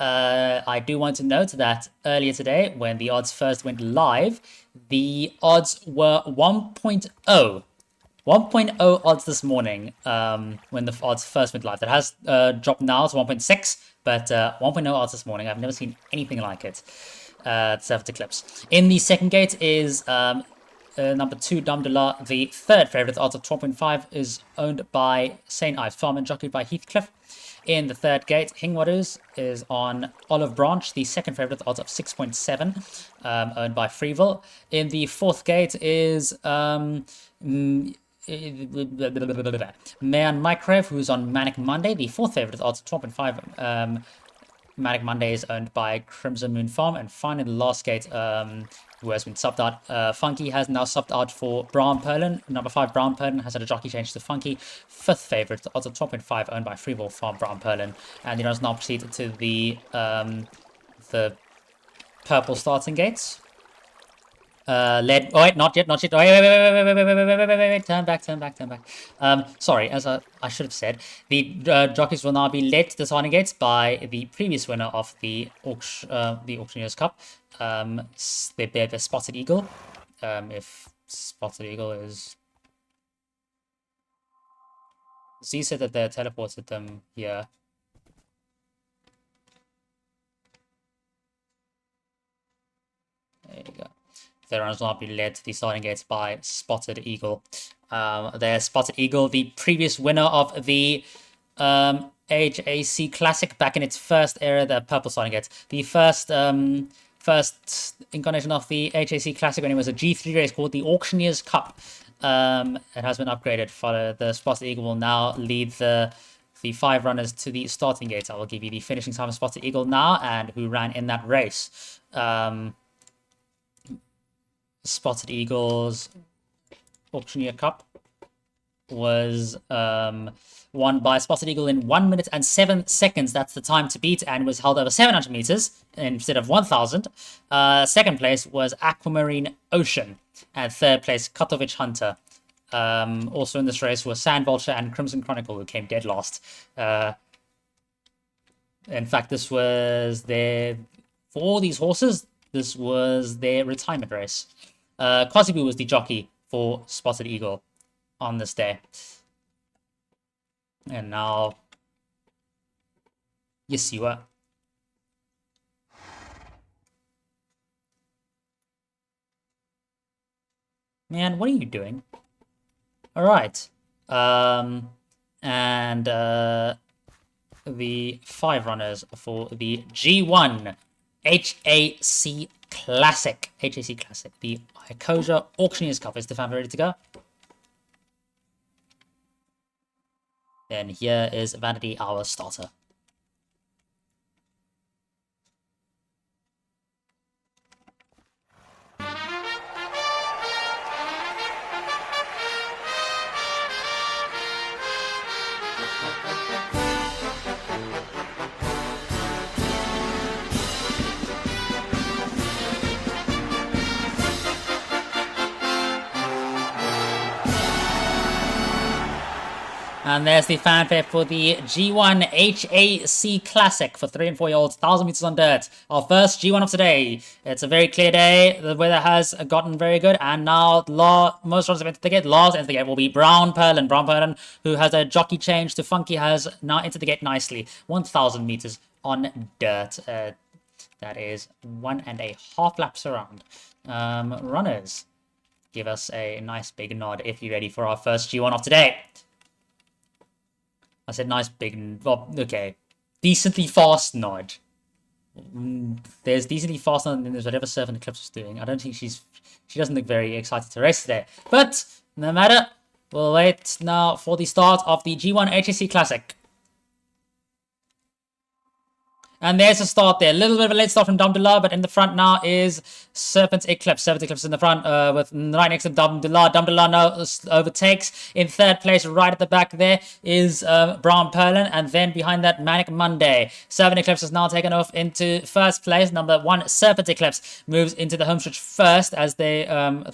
I do want to note that earlier today, when the odds first went live, the odds were 1.0. 1.0 odds this morning when the odds first went live. That has dropped now to 1.6, but 1.0 odds this morning. I've never seen anything like it. Serpent Eclipse. In the second gate is number 2, Damdala, the third favourite. The odds of 12.5 is owned by St. Ives Farm and jockeyed by Heathcliff. In the third gate, Hingwadus is on Olive Branch, the second favourite, odds of 6.7, owned by Freeville. In the fourth gate is Man Microwave, who's on Manic Monday, the fourth favourite, odds of 12.5. Manic Monday is owned by Crimson Moon Farm. And finally, the last gate, who has been subbed out. Funky has now subbed out for Brown Perlin. Number 5, Brown Perlin, has had a jockey change to Funky. Fifth favourite, the odds of 12.5, owned by Freeville Farm, Brown Perlin. And you know, now proceed to the purple starting gates. Led. Oh wait, not yet. Wait. Turn back. Sorry, as I should have said, the jockeys will now be led to the starting gates by the previous winner of the Auctioneers Cup, the Spotted Eagle. If Spotted Eagle is, Z said that they teleported them here. There you go. The runners will not be led to the starting gates by Spotted Eagle. There's Spotted Eagle, the previous winner of the HAC Classic back in its first era, the purple starting gates. The first incarnation of the HAC Classic when it was a G3 race called the Auctioneers Cup. It has been upgraded. The Spotted Eagle will now lead the 5 runners to the starting gates. I will give you the finishing time of Spotted Eagle now and who ran in that race. Spotted Eagle's Auctioneer Cup was won by Spotted Eagle in 1 minute and 7 seconds. That's the time to beat, and was held over 700 meters instead of 1,000. Second place was Aquamarine Ocean, and third place Katovich Hunter. Also in this race were Sand Vulture and Crimson Chronicle, who came dead last. In fact, this was for all these horses, this was their retirement race. Quasibu was the jockey for Spotted Eagle on this day. And now, yes, you are. Man, what are you doing? All right. And the 5 runners for the G1 HAC Classic. The Icosia Auctioneers Cup. Is the fan ready to go? Then here is Vanity, our starter. And there's the fanfare for the G1 HAC Classic for 3 and 4 year olds, 1,000 meters on dirt. Our first G1 of today. It's a very clear day. The weather has gotten very good, and now most runners have entered the gate. Last entered the gate will be Brown Perlin. Brown Perlin, who has a jockey change to Funky, has now entered the gate nicely. 1,000 meters on dirt. That is 1.5 laps around. Runners, give us a nice big nod if you're ready for our first G1 of today. I said nice big, well, okay. Decently fast nod. There's decently faster than there's whatever Serpent Eclipse is doing. I don't think she doesn't look very excited to race today. But no matter, we'll wait now for the start of the G1 HSC Classic. And there's a start there. A little bit of a late start from Damdullah, but in the front now is Serpent Eclipse. Serpent Eclipse in the front with right next to Damdullah. Damdullah now overtakes. In third place, right at the back there, is Brown Perlin. And then behind that, Manic Monday. Serpent Eclipse has now taken off into first place. Number 1, Serpent Eclipse, moves into the home stretch first as they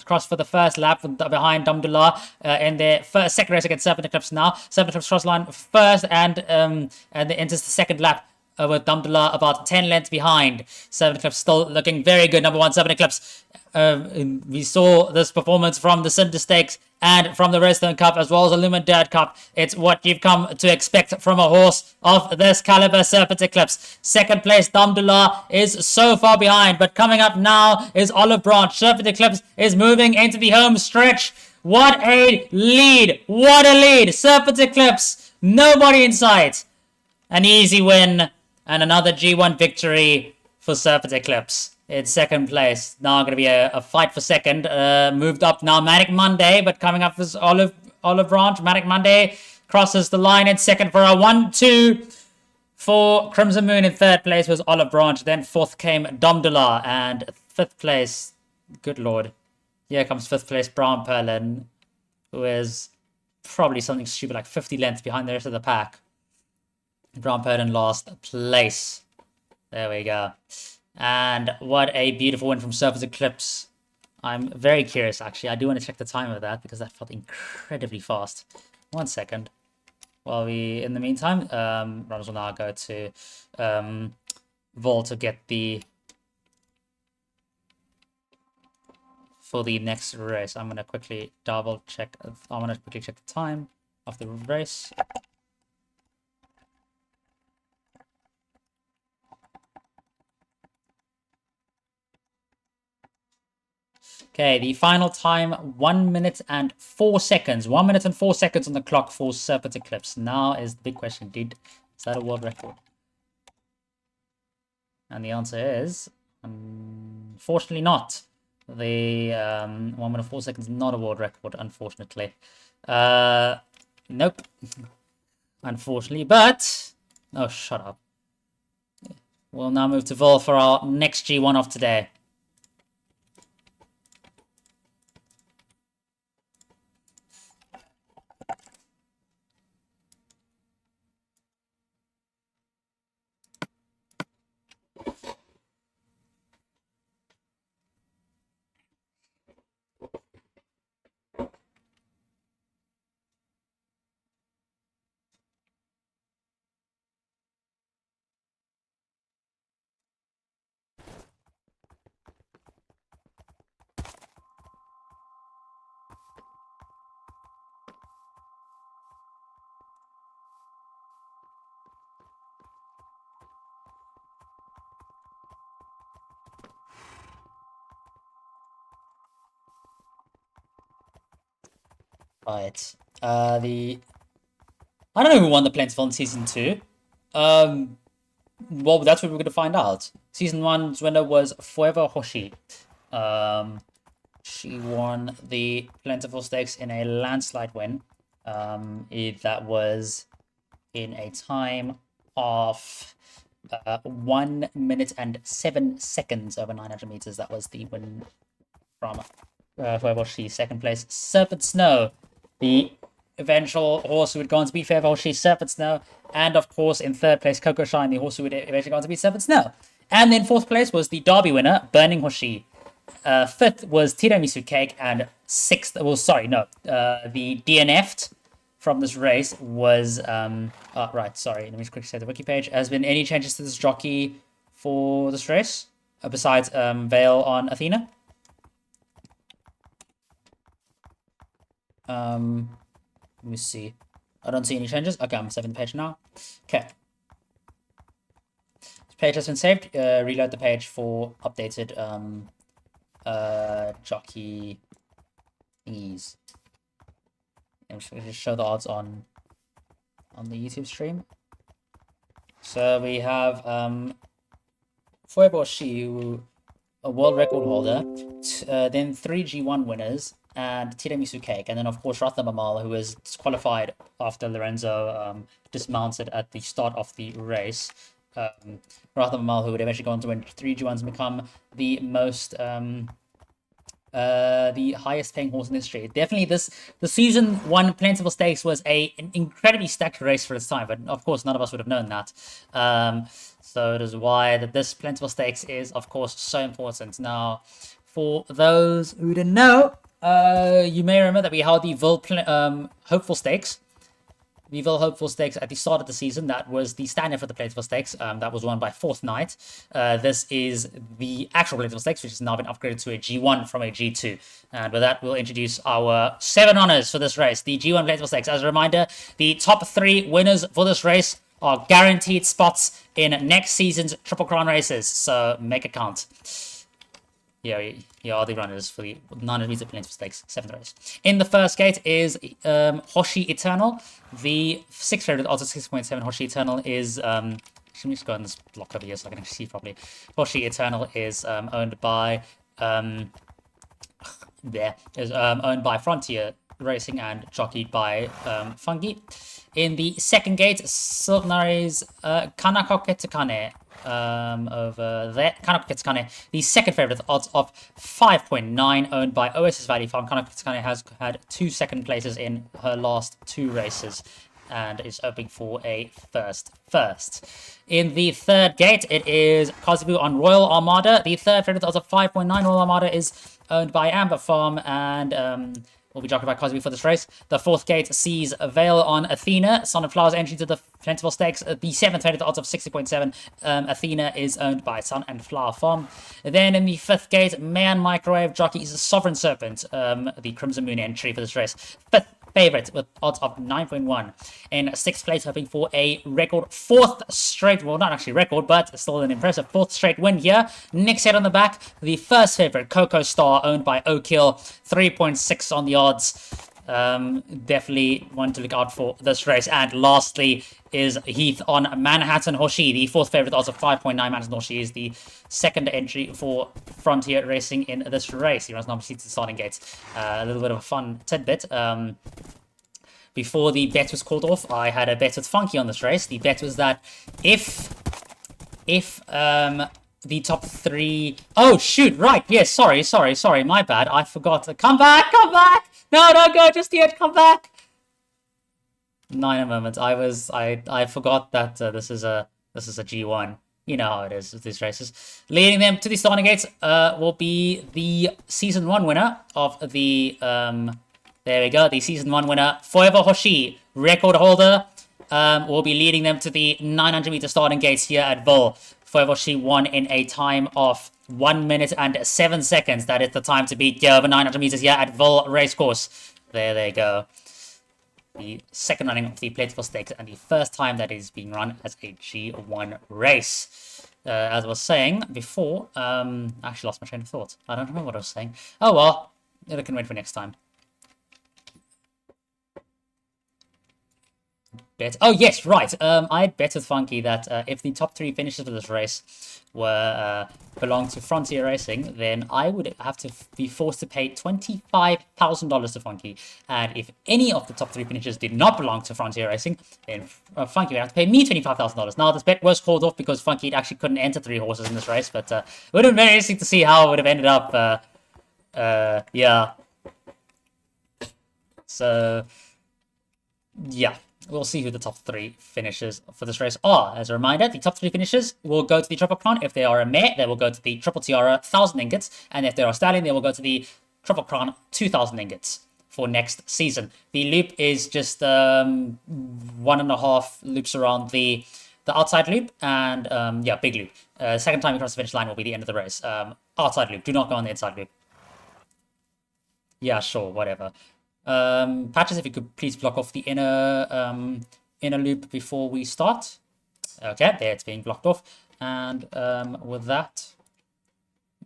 cross for the first lap behind Damdullah in their second race against Serpent Eclipse now. Serpent Eclipse cross line first and they enters the second lap. With Damdullah about 10 lengths behind. Serpent Eclipse still looking very good. Number 1, Serpent Eclipse. We saw this performance from the Cinder Stakes and from the Redstone Cup as well as the Lumen Dirt Cup. It's what you've come to expect from a horse of this caliber, Serpent Eclipse. Second place, Damdullah is so far behind, but coming up now is Olive Branch. Serpent Eclipse is moving into the home stretch. What a lead! What a lead! Serpent Eclipse, nobody in sight. An easy win. And another G1 victory for Serpent Eclipse. It's second place. Now going to be a fight for second. Moved up now Manic Monday, but coming up is Olive Branch. Manic Monday crosses the line in second for a 1-2 for Crimson Moon. In third place was Olive Branch. Then fourth came Damdullah. And fifth place, good lord. Here comes fifth place Brown Perlin, who is probably something stupid like 50 lengths behind the rest of the pack. Brown Perlin last place. There we go. And what a beautiful win from Serpent Eclipse. I'm very curious, actually. I do want to check the time of that because that felt incredibly fast. 1 second. While we, in the meantime, runners will now go to Vol to get for the next race. I'm going to quickly check the time of the race. Okay, the final time, 1 minute and 4 seconds. 1 minute and 4 seconds on the clock for Serpent Eclipse. Now is the big question, is that a world record? And the answer is, unfortunately not. The 1 minute 4 seconds is not a world record, unfortunately. Nope. Unfortunately, but... Oh, shut up. We'll now move to Vol for our next G1 of today. Right. I don't know who won the Plentiful in Season 2. Well, that's what we're going to find out. Season 1's winner was Forever Hoshi. She won the Plentiful Stakes in a landslide win. That was in a time of 1 minute and 7 seconds over 900 meters. That was the win from Forever Hoshi. Second place, Serpent Snow, the eventual horse who would go on to beat Forever Hoshi, Serpent Snow. And of course, in third place, Coco Shine, the horse who would eventually go on to beat Serpent Snow. And then fourth place was the Derby winner, Burning Hoshi. Fifth was Tiramisu Cake, and sixth, well, sorry, no, the DNF'd from this race was, right, sorry, let me just quickly say the wiki page. Has been any changes to this jockey for this race, besides Vale on Athena? Let me see. I don't see any changes. Okay, I'm saving the page now. Okay. This page has been saved. Reload the page for updated jockey thingies. I'm just going to show the odds on on the YouTube stream. So we have Foibo Shi, a world record holder, then 3 G1 winners, and Tiramisu Cake, and then of course Ratha Mamal, who was disqualified after Lorenzo dismounted at the start of the race. Ratha Mamal, who would eventually go on to win 3 G1s and become the most the highest paying horse in history. Definitely the season 1 Plentiful Stakes was an incredibly stacked race for its time, but of course none of us would have known that. So it is why that this Plentiful Stakes is of course so important. Now, for those who didn't know, you may remember that we held the Hopeful Stakes. The Ville Hopeful Stakes at the start of the season. That was the standard for the Plentiful Stakes. That was won by Fourth Knight. This is the actual Plentiful Stakes, which has now been upgraded to a G1 from a G2. And with that, we'll introduce our 7 runners for this race. The G1 Plentiful Stakes. As a reminder, the top 3 winners for this race are guaranteed spots in next season's Triple Crown races. So make it count. Here are the runners for the 900 meter Plentiful Stakes, 7th race. In the first gate is Hoshi Eternal. The 6th favorite, also 6.7. Hoshi Eternal is let me just go on this block over here so I can actually see properly. Hoshi Eternal is owned by owned by Frontier Racing and jockeyed by Fungi. In the second gate, Silknari's Kanakoketakane. Over there, Kanakoketakane, the second favorite with odds of 5.9, owned by Oasis Valley Farm. Kanakoketakane has had 2 second places in her last 2 races and is hoping for a first. In the third gate, it is Kazubu on Royal Armada. The third favorite with odds of 5.9, Royal Armada is owned by Amber Farm and we'll be talking about Cosby for this race. The fourth gate sees Veil on Athena. Sun and Flower's entry to the Plentiful Stakes. The seventh favorite, odds of 60.7. Athena is owned by Sun and Flower Farm. Then in the fifth gate, Man Microwave jockey is Sovereign Serpent. The Crimson Moon entry for this race. Fifth favorite with odds of 9.1. In sixth place, hoping for a record 4th straight, well, not actually record, but still an impressive 4th straight win here. Next head on the back, the first favorite, Coco Star, owned by Oak Hill, 3.6 on the odds. Definitely one to look out for this race. And lastly is Heath on Manhattan Hoshi, the 4th favorite, odds of 5.9. Manhattan Hoshi is the second entry for Frontier Racing in this race. He runs number 6 to the starting gates. A little bit of a fun tidbit. Before the bet was called off, I had a bet with Funky on this race. The bet was that if the top 3... Oh, shoot, right, yes, sorry, my bad. I forgot. Come back! No, don't go just yet, come back! 9 moments. I forgot that this is a G1. You know how it is with these races. Leading them to the starting gates will be the Season 1 winner of the... there we go, the Season 1 winner, Forever Hoshi, record holder, will be leading them to the 900 meter starting gates here at Vol. Forever Hoshi won in a time of 1 minute and 7 seconds. That is the time to beat over 900 meters here at Vol Racecourse. There they go. The second running of the Plentiful Stakes and the first time that is being run as a G1 race. As I was saying before, I actually lost my train of thought. I don't remember what I was saying. Oh well, I can wait for next time. Bet. Oh yes, right. I had bet with Funky that if the top 3 finishes of this race were belong to Frontier Racing, then I would have to be forced to pay $25,000 to Funky. And if any of the top 3 finishes did not belong to Frontier Racing, then Funky would have to pay me $25,000. Now this bet was called off because Funky actually couldn't enter 3 horses in this race, but it would have been very interesting to see how it would have ended up. Yeah. So yeah. We'll see who the top 3 finishers for this race are. As a reminder, the top 3 finishers will go to the Triple Crown. If they are a mare, they will go to the Triple Tiara 1,000 ingots. And if they are a stallion, they will go to the Triple Crown 2,000 ingots for next season. The loop is just 1.5 loops around the outside loop. And yeah, big loop. Second time you cross the finish line will be the end of the race. Outside loop. Do not go on the inside loop. Yeah, sure, whatever. Patches, if you could please block off the inner loop before we start. Okay, there it's being blocked off. And with that,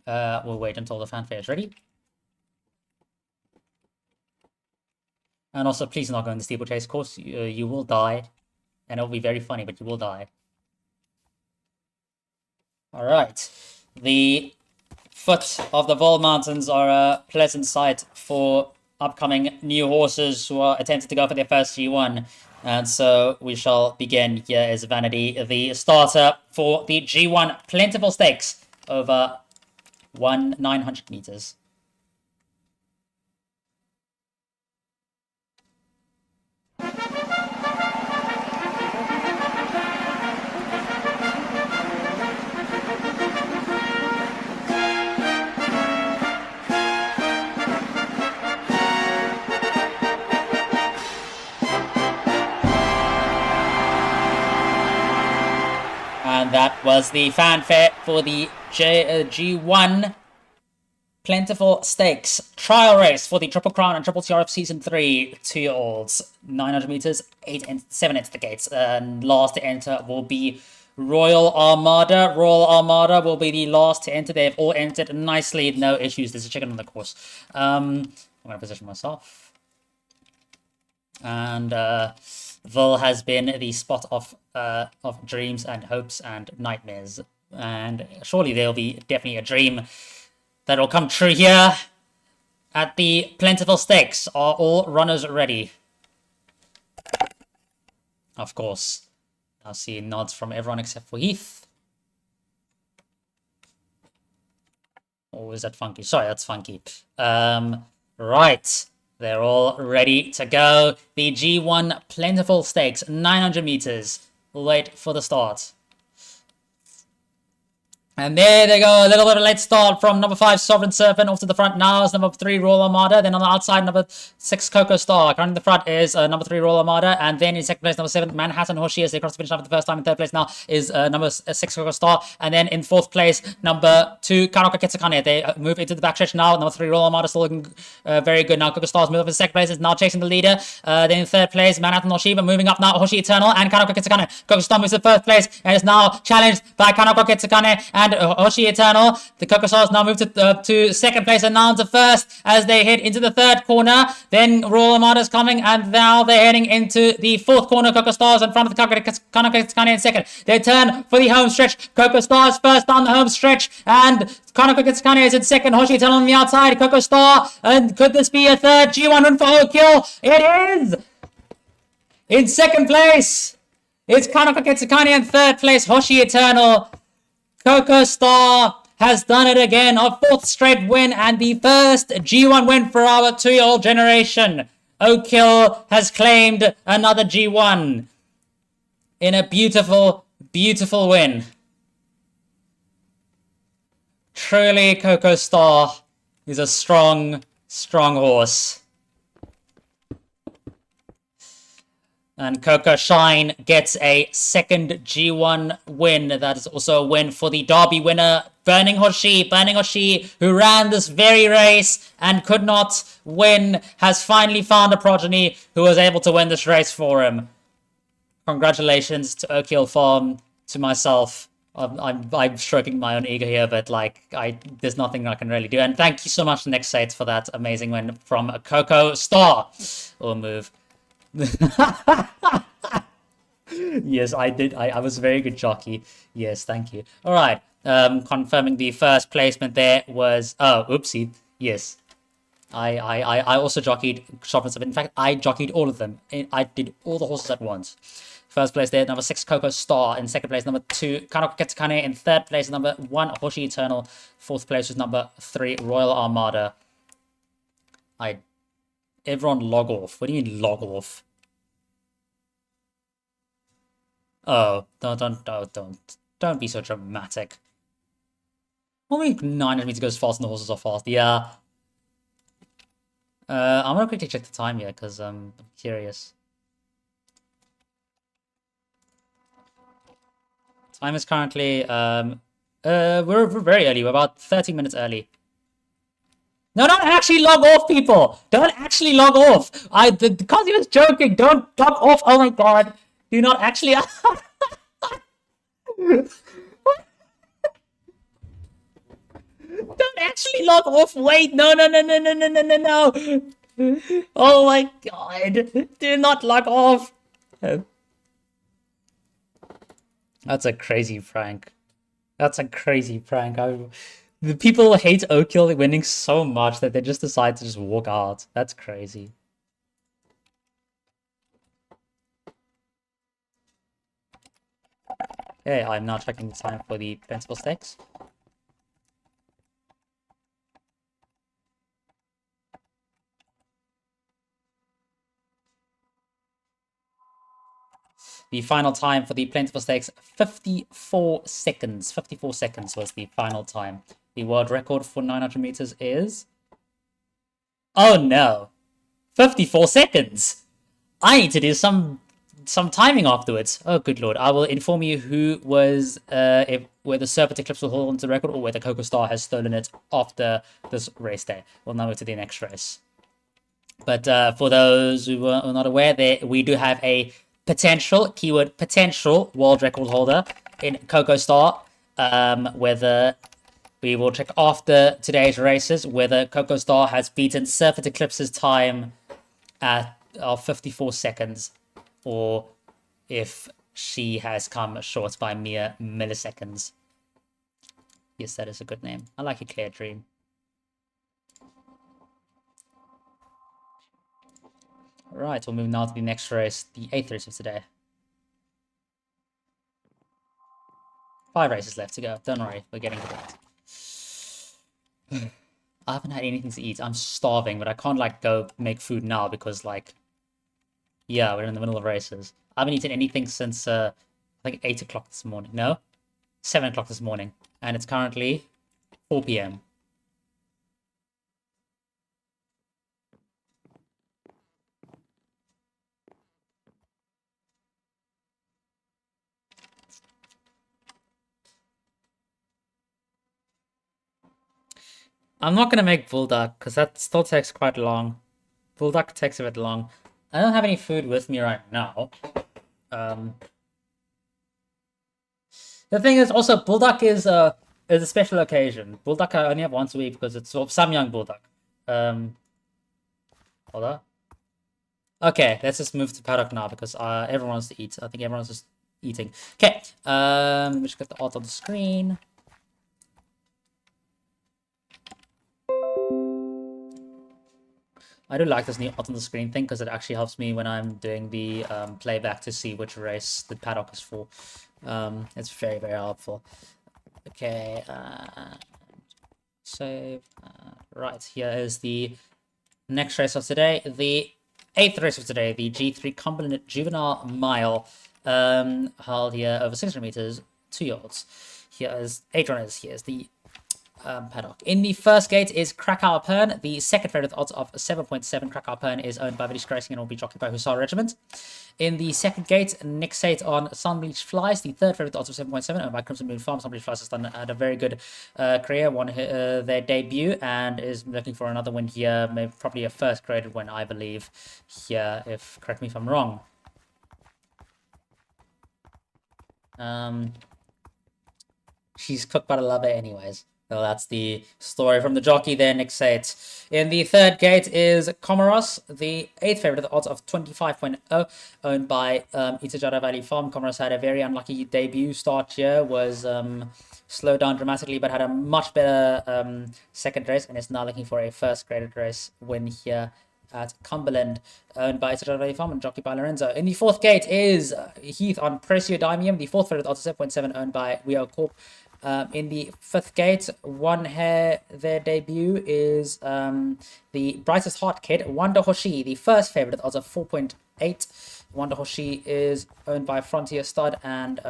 we'll wait until the fanfare is ready. And also, please not go in the steeplechase course. You will die. And it'll be very funny, but you will die. Alright. The foot of the Vol Mountains are a pleasant sight for upcoming new horses who are attempting to go for their first G1. And so we shall begin. Here is Vanity, the starter for the G1 Plentiful Stakes over 900 meters. And that was the fanfare for the G1 Plentiful Stakes trial race for the Triple Crown and Triple TRF Season 3 2-year-olds. 900 meters, 7 enter the gates. And last to enter will be Royal Armada. Royal Armada will be the last to enter. They've all entered nicely, no issues. There's a chicken on the course. I'm going to position myself. And Vol has been the spot of dreams and hopes and nightmares. And surely there'll be definitely a dream that'll come true here at the Plentiful Stakes. Are all runners ready? Of course. I'll see nods from everyone except for Heath. Or is that Funky? Sorry, that's Funky. Right. They're all ready to go. The G1 Plentiful Stakes, 900 meters. We'll wait for the start. And there they go, a little bit of a late start from number 5, Sovereign Serpent, off to the front now is number 3, Royal Armada. Then on the outside, number 6, Coco Star. Currently in the front is number 3, Royal Armada. And then in second place, number 7, Manhattan Hoshi, as they cross the finish line for the first time. In third place now is number 6, Coco Star. And then in fourth place, number 2, Kanoka Kitsukane. They move into the backstretch now. Number 3, Royal Armada, still looking very good now. Coco Star's moving up in second place, is now chasing the leader. Then in third place, Manhattan Hoshi, but moving up now, Hoshi Eternal and Kanoka Kitsukane. Coco Star moves to first place and is now challenged by Kanoka Kitsukane and Hoshi Eternal. The Coco Stars now move to second place and now to first as they head into the third corner. Then Royal Armada's coming and now they're heading into the fourth corner. Coco Stars in front of the Kanoka Kitsukane in second. They turn for the home stretch. Coco Stars first down the home stretch and Kanoka Kitsukane is in second. Hoshi Eternal on the outside. Coco Star, and could this be a third G1 win for O'Kill? It is! In second place, it's Kanoka Kitsukane in third place. Hoshi Eternal. Coco Star has done it again, a fourth straight win and the first G1 win for our 2-year-old generation. O'Kill has claimed another G1 in a beautiful, beautiful win. Truly, Coco Star is a strong, strong horse. And Coco Shine gets a second G1 win. That is also a win for the Derby winner, Burning Hoshi. Burning Hoshi, who ran this very race and could not win, has finally found a progeny who was able to win this race for him. Congratulations to O'Kill Farm, to myself. I'm stroking my own ego here, but there's nothing I can really do. And thank you so much, Next Sates, for that amazing win from Coco Star. Or move. Yes, I did. I was a very good jockey. Yes, thank you. All right. Confirming the first placement there was... Oh, oopsie. Yes. I also jockeyed Sovereign. In fact, I jockeyed all of them. I did all the horses at once. First place there, number 6, Coco Star. In second place, number 2, Kanoka Kitsukane. In third place, number 1, Hoshi Eternal. Fourth place was number 3, Royal Armada. Everyone log off. What do you mean log off? Oh, don't be so dramatic. Only 900 meters goes fast and the horses are fast. Yeah. I'm gonna quickly check the time here because I'm curious. Time is currently we're very early. We're about 30 minutes early. No, don't actually log off, people. Don't actually log off. Because he was joking. Don't log off. Oh my god. Do not actually. Don't actually log off. Wait. No. Oh my god. Do not log off. That's a crazy prank. That's a crazy prank. The people hate Oakhill winning so much that they just decide to just walk out. That's crazy. Okay, I'm now checking the time for the principal stakes. The final time for the plentiful stakes, 54 seconds. 54 seconds was the final time. The world record for 900 meters is... Oh no! 54 seconds! I need to do some timing afterwards. Oh, good lord. I will inform you who was, whether Serpent Eclipse will hold onto the record or whether Coco Star has stolen it after this race day. We'll now move to the next race. But for those who are not aware, we do have a potential, keyword potential, world record holder in Coco Star. Whether we will check after today's races whether Coco Star has beaten Serpent Eclipse's time of 54 seconds, or if she has come short by mere milliseconds. Yes, that is a good name. I like it, Clear Dream. Right, we'll move now to the next race, the 8th race of today. 5 races left to go. Don't worry, we're getting to that. I haven't had anything to eat. I'm starving, but I can't, like, go make food now because, like, yeah, we're in the middle of races. I haven't eaten anything since, I think 8 o'clock this morning. No? 7 o'clock this morning. And it's currently 4 p.m. I'm not going to make Bulldog, because that still takes quite long. Bulldog takes a bit long. I don't have any food with me right now. The thing is, also, Bulldog is a special occasion. Bulldog I only have once a week because it's some young Bulldog. Hold on. Okay, let's just move to paddock now because everyone wants to eat. I think everyone's just eating. Okay, let me just get the art on the screen. I do like this new art on the screen thing because it actually helps me when I'm doing the playback to see which race the paddock is for. It's very, very helpful. Okay, save. Right, here is the next race of today. The 8th race of today, the G3 Cumberland Juvenile Mile, held here over 600 meters, 2 yards. Here is 8 runners. Here's the paddock. In the first gate is Krakow Pern. The second favorite with odds of 7.7. Krakow Pern is owned by British Racing and will be jockeyed by Hussar Regiment. In the second gate, Nick Sate on Sunbleach Flies. The third favorite with odds of 7.7, owned by Crimson Moon Farm. Sunbleach Flies had a very good career, won their debut, and is looking for another win here. Maybe probably a first graded win, I believe. Here, correct me if I'm wrong. She's cooked, but I love it anyways. So that's the story from the jockey there, Nick Sate. In the third gate is Comoros, the 8th favorite at the odds of 25.0, owned by Itajara Valley Farm. Comoros had a very unlucky debut start here, was slowed down dramatically, but had a much better second race, and is now looking for a first graded race win here at Cumberland, owned by Itajara Valley Farm and jockeyed by Lorenzo. In the fourth gate is Heath on Presiodimium, the 4th favorite at odds of 7.7, owned by We Are Corp. In the 5th gate, One Hair, their debut is the Brightest Heart Kid, Wanda Hoshi, the first favorite at odds of 4.8. Wanda Hoshi is owned by Frontier Stud and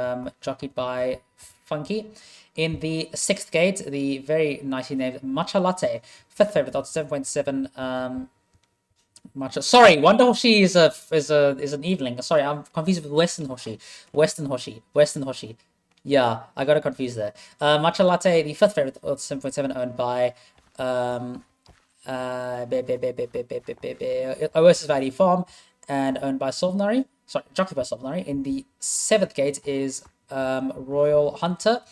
jockeyed by Funky. In the 6th gate, the very nicely named Matcha Latte, 5th favorite at odds of 7.7. Matcha. Sorry, Wanda Hoshi is an evening. Sorry, I'm confused with Western Hoshi. Yeah, I got it confused there. Matcha Latte, the 5th favorite, 7.7, owned by Oasis Valley Farm and owned by Solvenary. Sorry, jockeyed by Solvenary. In the 7th gate is Royal Hunter.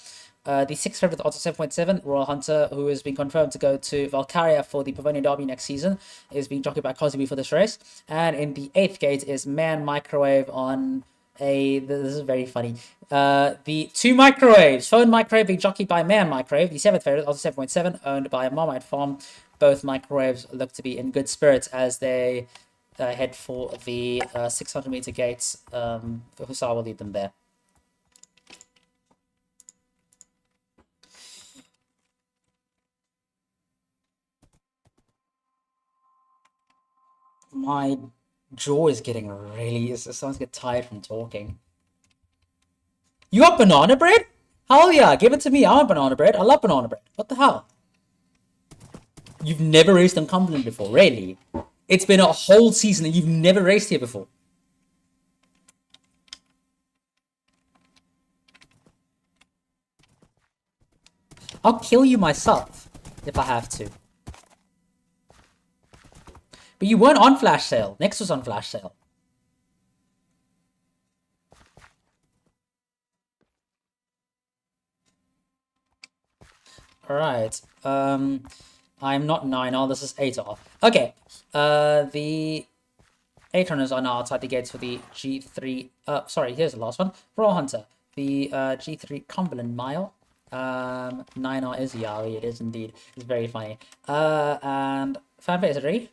The 6th favorite, odds of 7.7, Royal Hunter, who has been confirmed to go to Valkyria for the Pavonia Derby next season, is being jockeyed by Cosby for this race. And in the 8th gate is Man Microwave on This is very funny. The two microwaves, phone microwave being jockeyed by Man Microwave, the seventh favorite of 7.7, owned by Marmite Farm. Both microwaves look to be in good spirits as they head for the 600-meter gates. Hussar will lead them there. My jaw is getting really... Someone's get tired from talking. You want banana bread? Hell yeah, give it to me. I want banana bread. I love banana bread. What the hell? You've never raced on Cumberland before, really? It's been a whole season and you've never raced here before. I'll kill you myself if I have to. But you weren't on flash sale. Next was on flash sale. Alright. I'm not 9R, this is 8R. Okay. The 8 runners are now outside the gates for the G3. Sorry, here's the last one. Royal Hunter. The G3 Cumberland Mile. 9R is Yowie, it is indeed. It's very funny. And fanbase ready?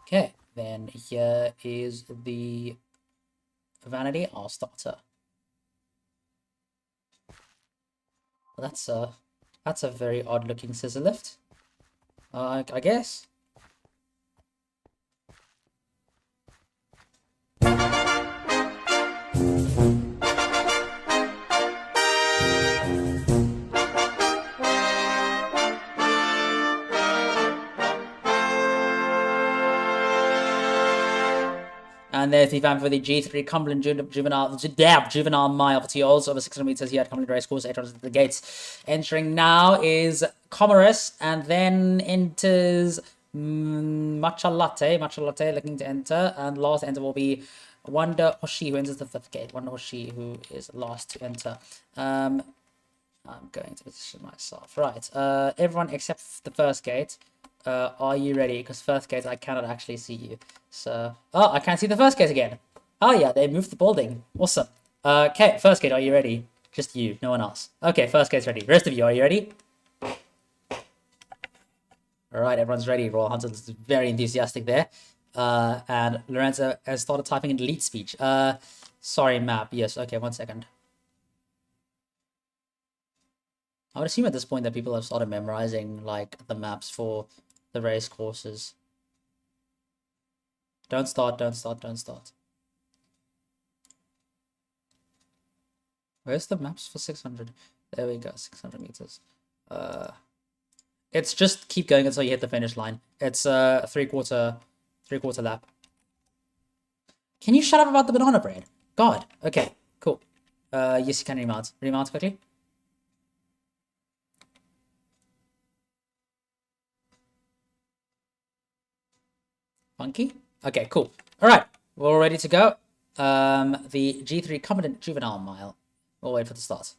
Okay, then here is the Vanity R starter. That's a very odd looking scissor lift. I guess. And there's the fan for the G3 Cumberland Juvenile Mile for TOs over 600 meters here at Cumberland Racecourse. 8 runners at the gates. Entering now is Commerce, and then enters Matcha Latte looking to enter, and last enter will be Wonder Hoshi, who enters the 5th gate. Wonder Hoshi, who is last to enter. I'm going to position myself. Right, everyone except the 1st gate. Are you ready? Because 1st gate, I cannot actually see you. So, oh, I can't see the 1st gate again. Oh yeah, they moved the building. Awesome. Okay, 1st gate, are you ready? Just you, no one else. Okay, 1st gate's ready. Rest of you, are you ready? Alright, everyone's ready. Royal Hunter is very enthusiastic there. And Lorenzo has started typing in delete speech. Sorry, map. Yes, okay, 1 second. I would assume at this point that people have started memorizing, like, the maps for the race courses. Don't start. Where's the maps for 600? There we go, 600 meters. It's just keep going until you hit the finish line. It's a three-quarter lap. Can you shut up about the banana bread? God, okay, cool. Yes, you can remount. Remount quickly. Funky? Okay, cool. Alright, we're all ready to go. The G3 Cumberland Juvenile Mile. We'll wait for the start.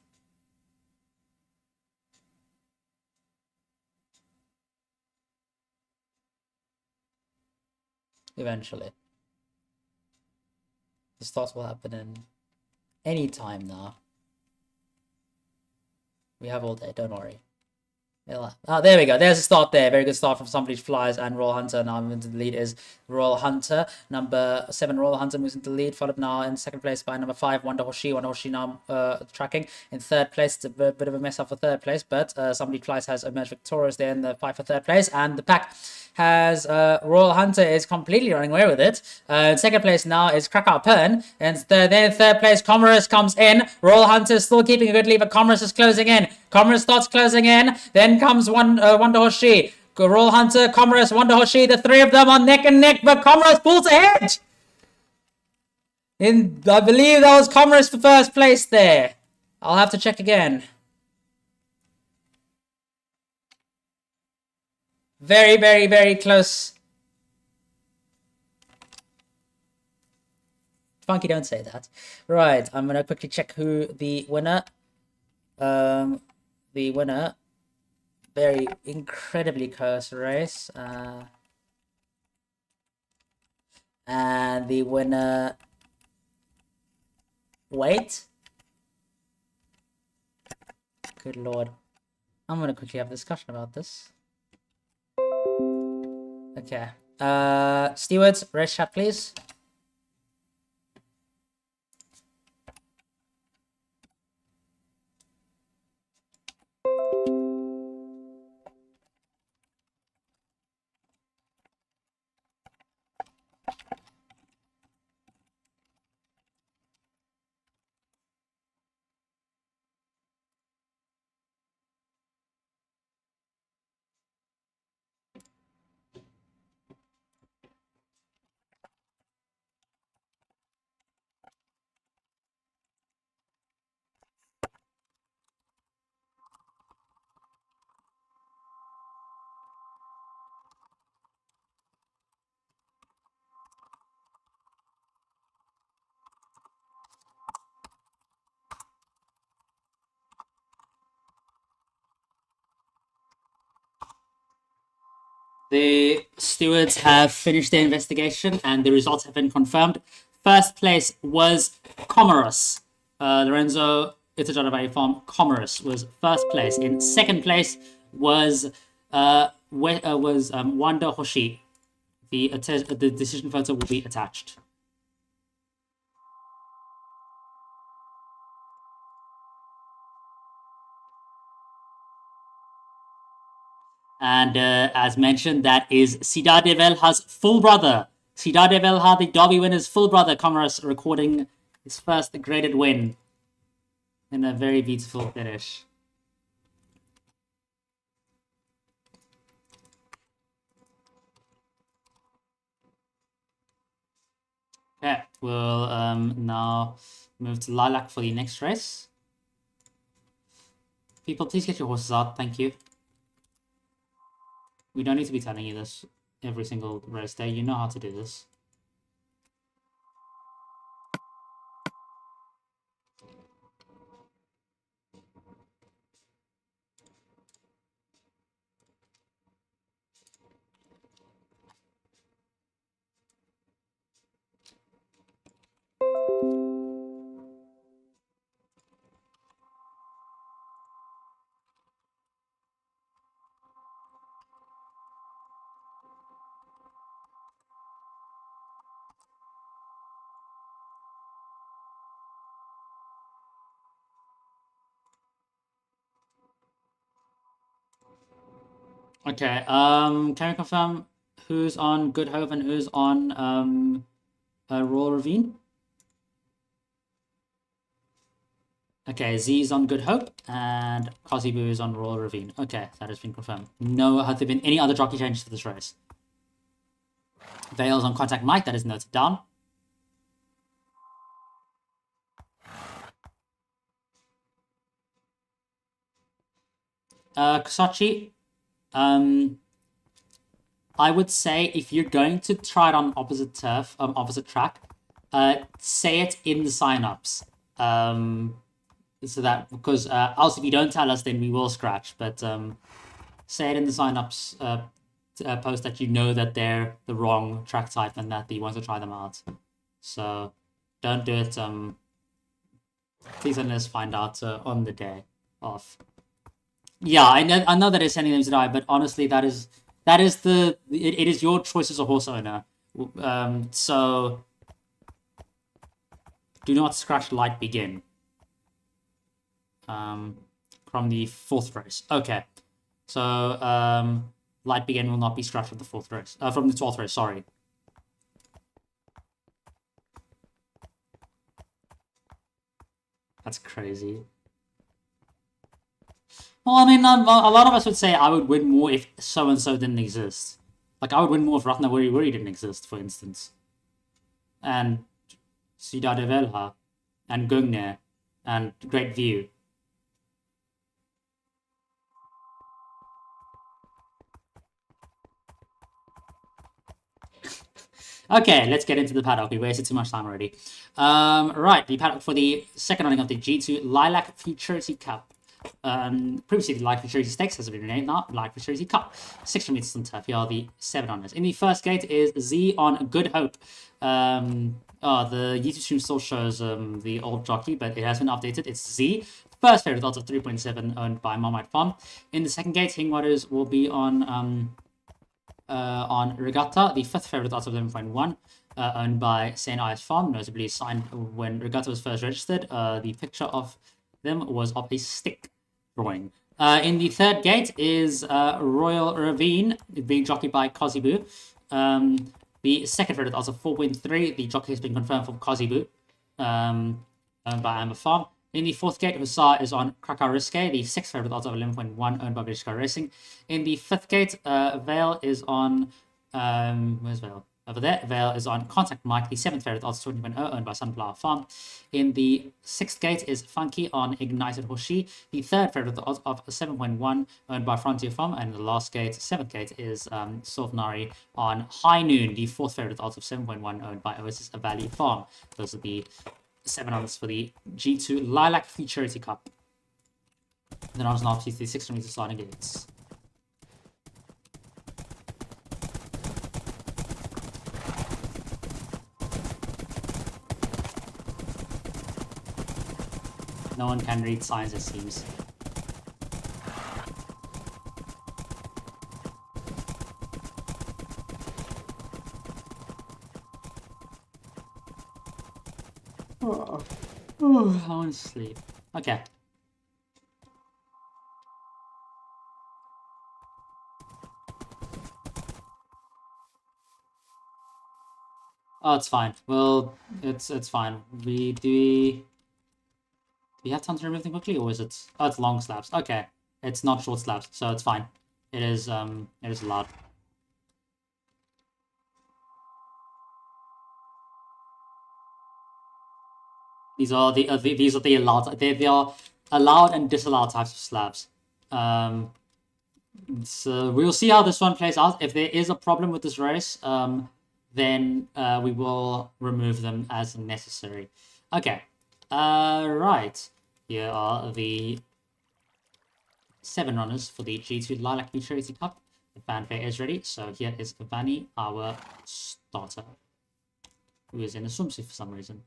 Eventually. The start will happen in any time now. We have all day, don't worry. Oh, there we go. There's a start there. Very good start from Somebody Flies and Royal Hunter. Now into the lead is Royal Hunter. Number 7, Royal Hunter moves into the lead, followed now in 2nd place by number 5, Wonder Hoshi. Wonder Hoshi now tracking in 3rd place. It's a bit of a mess up for 3rd place, but Somebody Flies has emerged victorious there in the fight for 3rd place, and the pack has Royal Hunter is completely running away with it. In 2nd place now is Krakow Pern, and then in 3rd place Commerce comes in. Royal Hunter is still keeping a good lead, but Commerce is closing in. Commerce starts closing in, then comes Wonder Hoshi. Royal Hunter, Commerce, Wonder Hoshi, the 3 of them are neck and neck, but Commerce pulls ahead! I believe that was Commerce for 1st place there. I'll have to check again. Very, very, very close. Funky, don't say that. Right, I'm gonna quickly check who the winner. The winner. Very incredibly close race. And the winner... Wait. Good lord. I'm gonna quickly have a discussion about this. Okay. Stewards, race chat, please. The stewards have finished their investigation and the results have been confirmed. First place was Comoros. Lorenzo Itajaravai from Comoros was first place. In second place was Wanda Hoshi. The decision photo will be attached. And as mentioned, that is Cidade Velha's full brother. Cidade Velha, the Derby winner's full brother, Comoros, recording his first graded win in a very beautiful finish. Okay, we'll now move to Lilac for the next race. People, please get your horses out. Thank you. We don't need to be telling you this every single race day. You know how to do this. Okay, can we confirm who's on Good Hope and who's on Royal Ravine? Okay, Z is on Good Hope and Kozibu is on Royal Ravine. Okay, that has been confirmed. No, have there been any other jockey changes for this race? Vale's on Contact Mike, that is noted down. Kosachi, I would say if you're going to try it on opposite turf, opposite track, say it in the sign-ups. So that, because else if you don't tell us, then we will scratch. But say it in the sign-ups post that you know that they're the wrong track type and that you want to try them out. So don't do it. Please let us find out on the day of. Yeah, I know that it's sending them to die, but honestly, it is your choice as a horse owner. So do not scratch Light Begin. From the 4th race. Okay. So Light Begin will not be scratched from the 4th race. From the 12th race, sorry. That's crazy. Well, I mean, a lot of us would say I would win more if so-and-so didn't exist. Like, I would win more if Ratnawuri didn't exist, for instance. And Cidade Velha, and Gungne, and Great View. Okay, let's get into the paddock. We wasted too much time already. Right, the paddock for the second running of the G2 Lilac Futurity Cup. Previously, the Light Futurity Stakes has been renamed now Light Futurity Cup. 600 meters on turf. Here are the 7 runners. In the first gate is Z on Good Hope. The YouTube stream still shows the old jockey, but it has been updated. It's Z. First favorite odds of 3.7, owned by Marmite Farm. In the second gate, Hing Waters will be on Regatta. The fifth favorite odds of 11.1. Owned by St. Ives Farm, notably signed when Regatta was first registered. The picture of them was of a stick drawing. In the third gate is Royal Ravine, being jockeyed by Kozibu. The second favorite odds of 4.3. The jockey has been confirmed for Kozibu, owned by Amber Farm. In the fourth gate, Hussar is on Krakow Risque. The sixth favorite odds of 11.1, owned by British Car Racing. In the fifth gate, Vale is on where's Vale? Over there, Vale is on Contact Mike. The seventh favorite odds 20.0, owned by Sunflower Farm. In the sixth gate is Funky on Ignited Hoshi. The third favorite odds of 7.1, owned by Frontier Farm. And the last gate, seventh gate, is Sovnari on High Noon. The fourth favorite odds of 7.1, owned by Oasis Valley Farm. Those are the 7 odds for the G2 Lilac Futurity Cup. Then on now to the 600 meter starting gates. No one can read signs, it seems. I want to sleep. Okay. Oh, it's fine. Well, it's fine. Do we have time to remove them quickly, or is it? Oh, it's long slabs. Okay, it's not short slabs, so it's fine. It is allowed. These are the allowed. They are allowed and disallowed types of slabs. So we'll see how this one plays out. If there is a problem with this race, then we will remove them as necessary. Okay. Right. Here are the 7 runners for the G2 Lilac Futurity Cup. The fanfare is ready. So here is Vanny, our starter, who is in a swimsuit for some reason.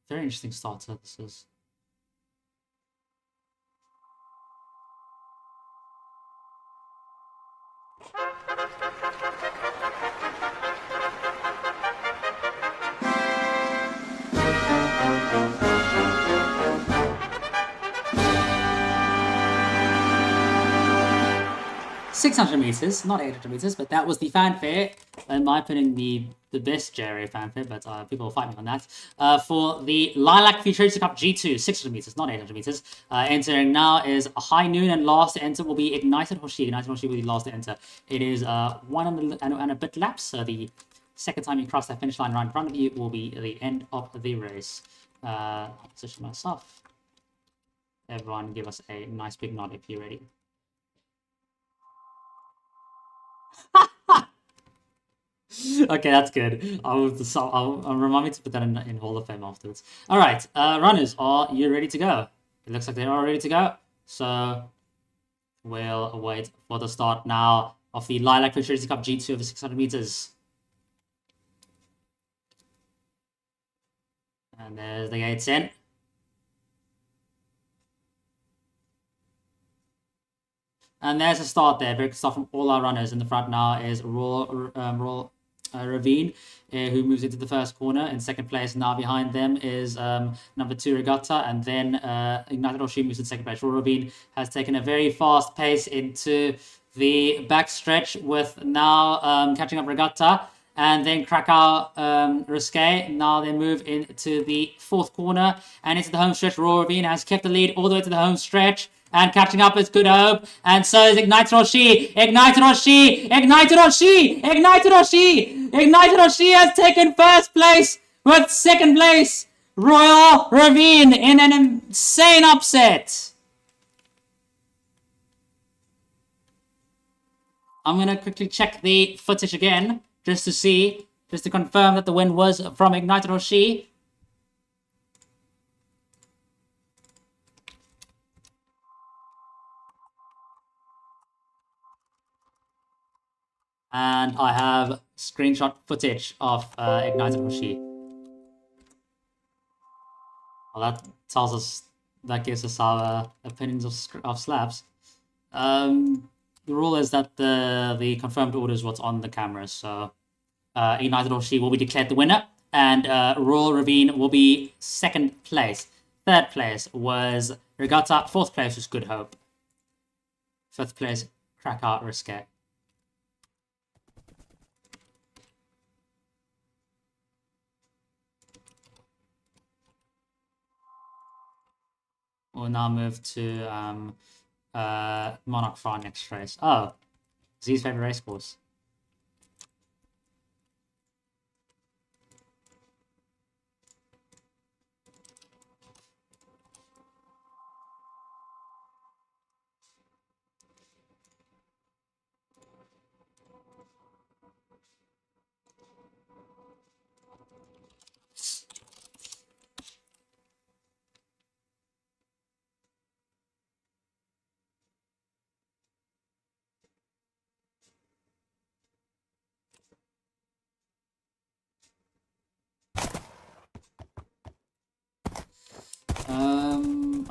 Very interesting starter this is. $600 meters, not 800 meters, but that was the fanfare. In my opinion, the best JRA fanfare, but people will fight me on that. For the Lilac Futurity Cup G2, 600 meters, not 800 meters. Entering now is High Noon, and last to enter will be Ignited Hoshi. Ignited Hoshi will be last to enter. It is 1 and a bit laps, so the second time you cross that finish line right in front of you will be the end of the race. I'll position myself. Everyone give us a nice big nod if you're ready. Okay, that's good. I'll remind me to put that in Hall of Fame afterwards. All right, runners, are you ready to go? It looks like they're all ready to go. So we'll wait for the start now of the Lilac Futurity Cup G2 over 600 meters. And there's the gates in. And there's a start there. Very good start from all our runners. In the front now is Royal Ravine, who moves into the first corner. In second place now behind them is number 2 Regatta, and then Ignited Hoshi moves in second place. Royal Ravine has taken a very fast pace into the back stretch, with now catching up Regatta, and then Krakow Risque. Now they move into the fourth corner and into the home stretch. Royal Ravine has kept the lead all the way to the home stretch. And catching up is Good Hope. And so is Ignited Hoshi. Ignited Hoshi. Ignited Hoshi. Ignited Hoshi. Ignited Hoshi has taken first place, with second place Royal Ravine in an insane upset. I'm going to quickly check the footage again, just to confirm that the win was from Ignited Hoshi. And I have screenshot footage of Ignited Hoshi. Well, that tells us, that gives us our opinions of slabs. The rule is that the confirmed order is what's on the camera, so Ignited Hoshi will be declared the winner, and Royal Ravine will be second place. Third place was Regatta. Fourth place was Good Hope. Fifth place, Krakow Risque. We'll now move to Monarch for our next race. Oh, Z's favorite race course.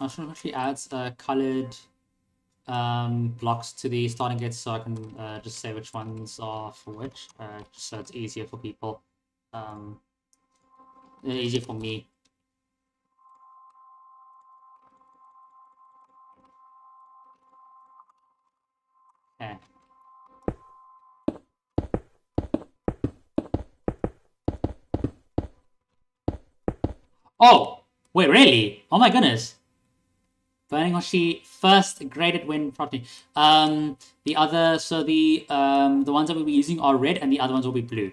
I should actually add colored blocks to the starting gates so I can just say which ones are for which, just so it's easier for people. Easier for me. Okay. Oh! Wait, really? Oh my goodness. Burning Hoshi, first graded win property. The other, so the ones that we'll be using are red and the other ones will be blue.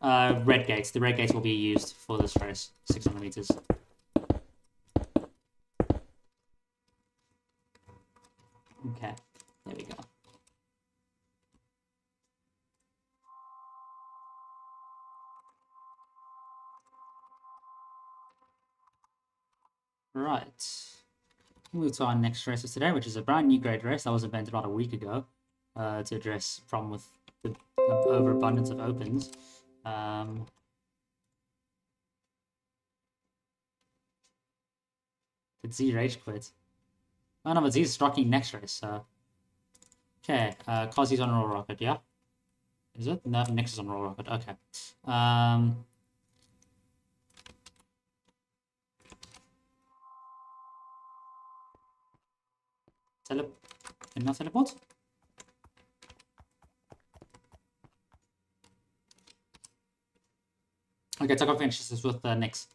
Red gates. The red gates will be used for this race. 600 meters. Okay, there we go. Right. Move to our next race of today, which is a brand new grade race that was invented about a week ago to address problem with the overabundance of opens. Did Z rage quit? Oh no, but Z's rocking next race, so. Okay, Kazi's on Roll Rocket, yeah? Is it? No, Nix is on Roll Rocket, okay. Can I teleport? Okay, Tucker finishes this with the next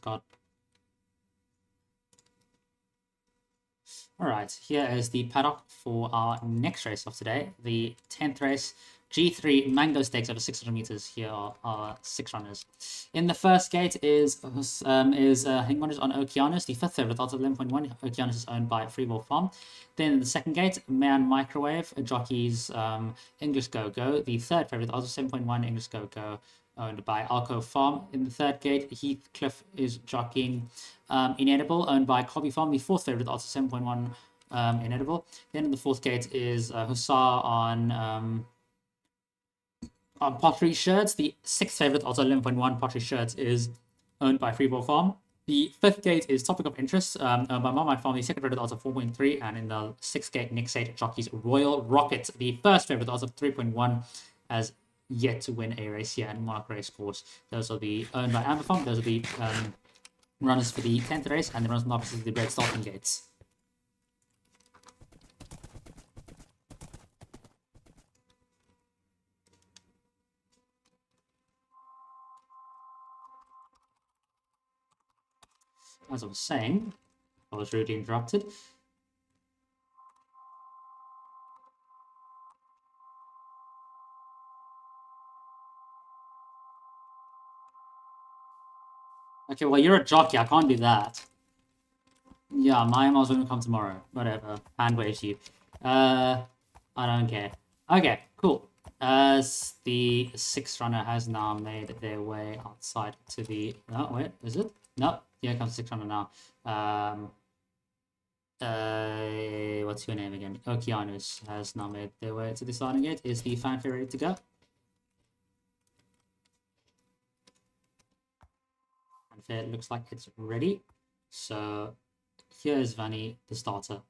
card. Alright, here is the paddock for our next race of today. The 10th race, G3 Mango Stakes over 600 meters. Here are our 6 runners. In the first gate is Hingwaners on Okeanos, the 5th favorite, odds of 11.1. Okeanos is owned by Freewell Farm. Then in the second gate, Man Microwave, jockeys English Go Go, the 3rd favorite, odds of 7.1. English Go Go, owned by Alco Farm. In the third gate, Heathcliff is jockeying Inedible, owned by Cobby Farm, the 4th favorite, odds of 7.1. Inedible. Then in the 4th gate is Hussar on Pottery Shirts. The 6th favorite, also 11.1. Pottery Shirts is owned by Freeball Farm. The 5th gate is Topic of Interest, owned by Marmite Farm. The 2nd favorite, odds of 4.3. And in the 6th gate, Nick Sate jockeys Royal Rocket. The 1st favorite, odds of 3.1, has yet to win a race here at Monarch Race Course. Those will be owned by Amber Farm. Those will be runners for the 10th race, and the runners on the opposite the red starting gates. As I was saying, I was rudely interrupted. Okay, well, you're a jockey. I can't do that. Yeah, my mom's gonna come tomorrow. Whatever. Hand waves you. I don't care. Okay, cool. As the 6th runner has now made their way outside to the... Oh, wait, is it? No, here comes the 6th runner now. What's your name again? Okeanos has now made their way to the starting gate. Is the fanfare ready to go? Fanfare looks like it's ready. So here's Vanny, the starter.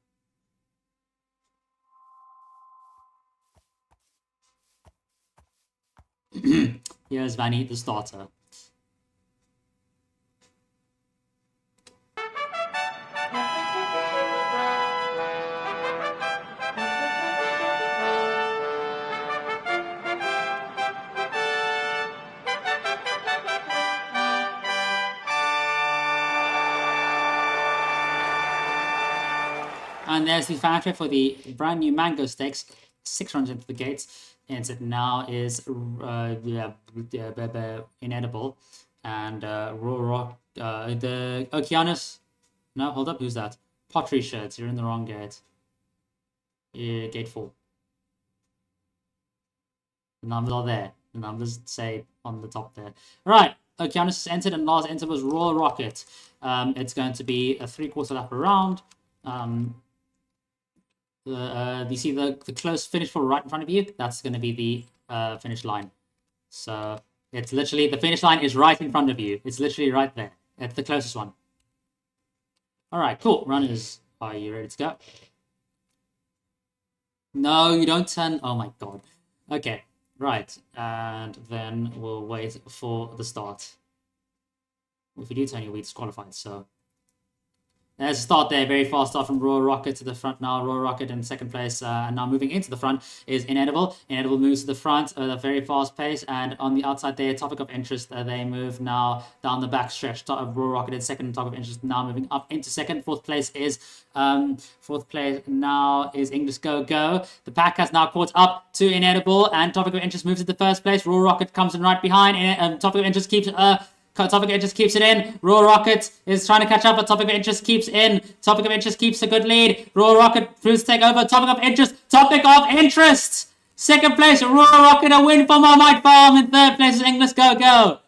Here's Vanny, the starter. And there's the fanfare for the brand new mango steaks. 6 runs into the gates, and it now is inedible. And raw the Okeanos. No, hold up, who's that? Pottery shirts. You're in the wrong gate. Gate 4. The numbers are there. The numbers say on the top there. Right. Okeanos has entered, and last enter was Royal Rocket. It's going to be a 3/4 lap around. You see the close finish for right in front of you? That's going to be the finish line. So it's literally, the finish line is right in front of you. It's literally right there. It's the closest one. All right, cool. Runners, are you ready to go? No, you don't turn. Oh my god. Okay, right. And then we'll wait for the start. If you do turn, you'll be disqualified, so... There's a start there, very fast start from Royal Rocket to the front now. Royal Rocket in second place, and now moving into the front is Inedible. Inedible moves to the front at a very fast pace, and on the outside there, Topic of Interest, they move now down the back stretch. Royal Rocket in second, Topic of Interest now moving up into second. Fourth place now is English Go Go. The pack has now caught up to Inedible, and Topic of Interest moves to the first place. Royal Rocket comes in right behind, and Topic of Interest keeps... Topic of Interest keeps it in. Royal Rocket is trying to catch up, but Topic of Interest keeps in. Topic of Interest keeps a good lead. Royal Rocket proves to take over. Topic of Interest. Topic of Interest. Second place, Royal Rocket, a win for Marmite Farm. In third place is English Go Go.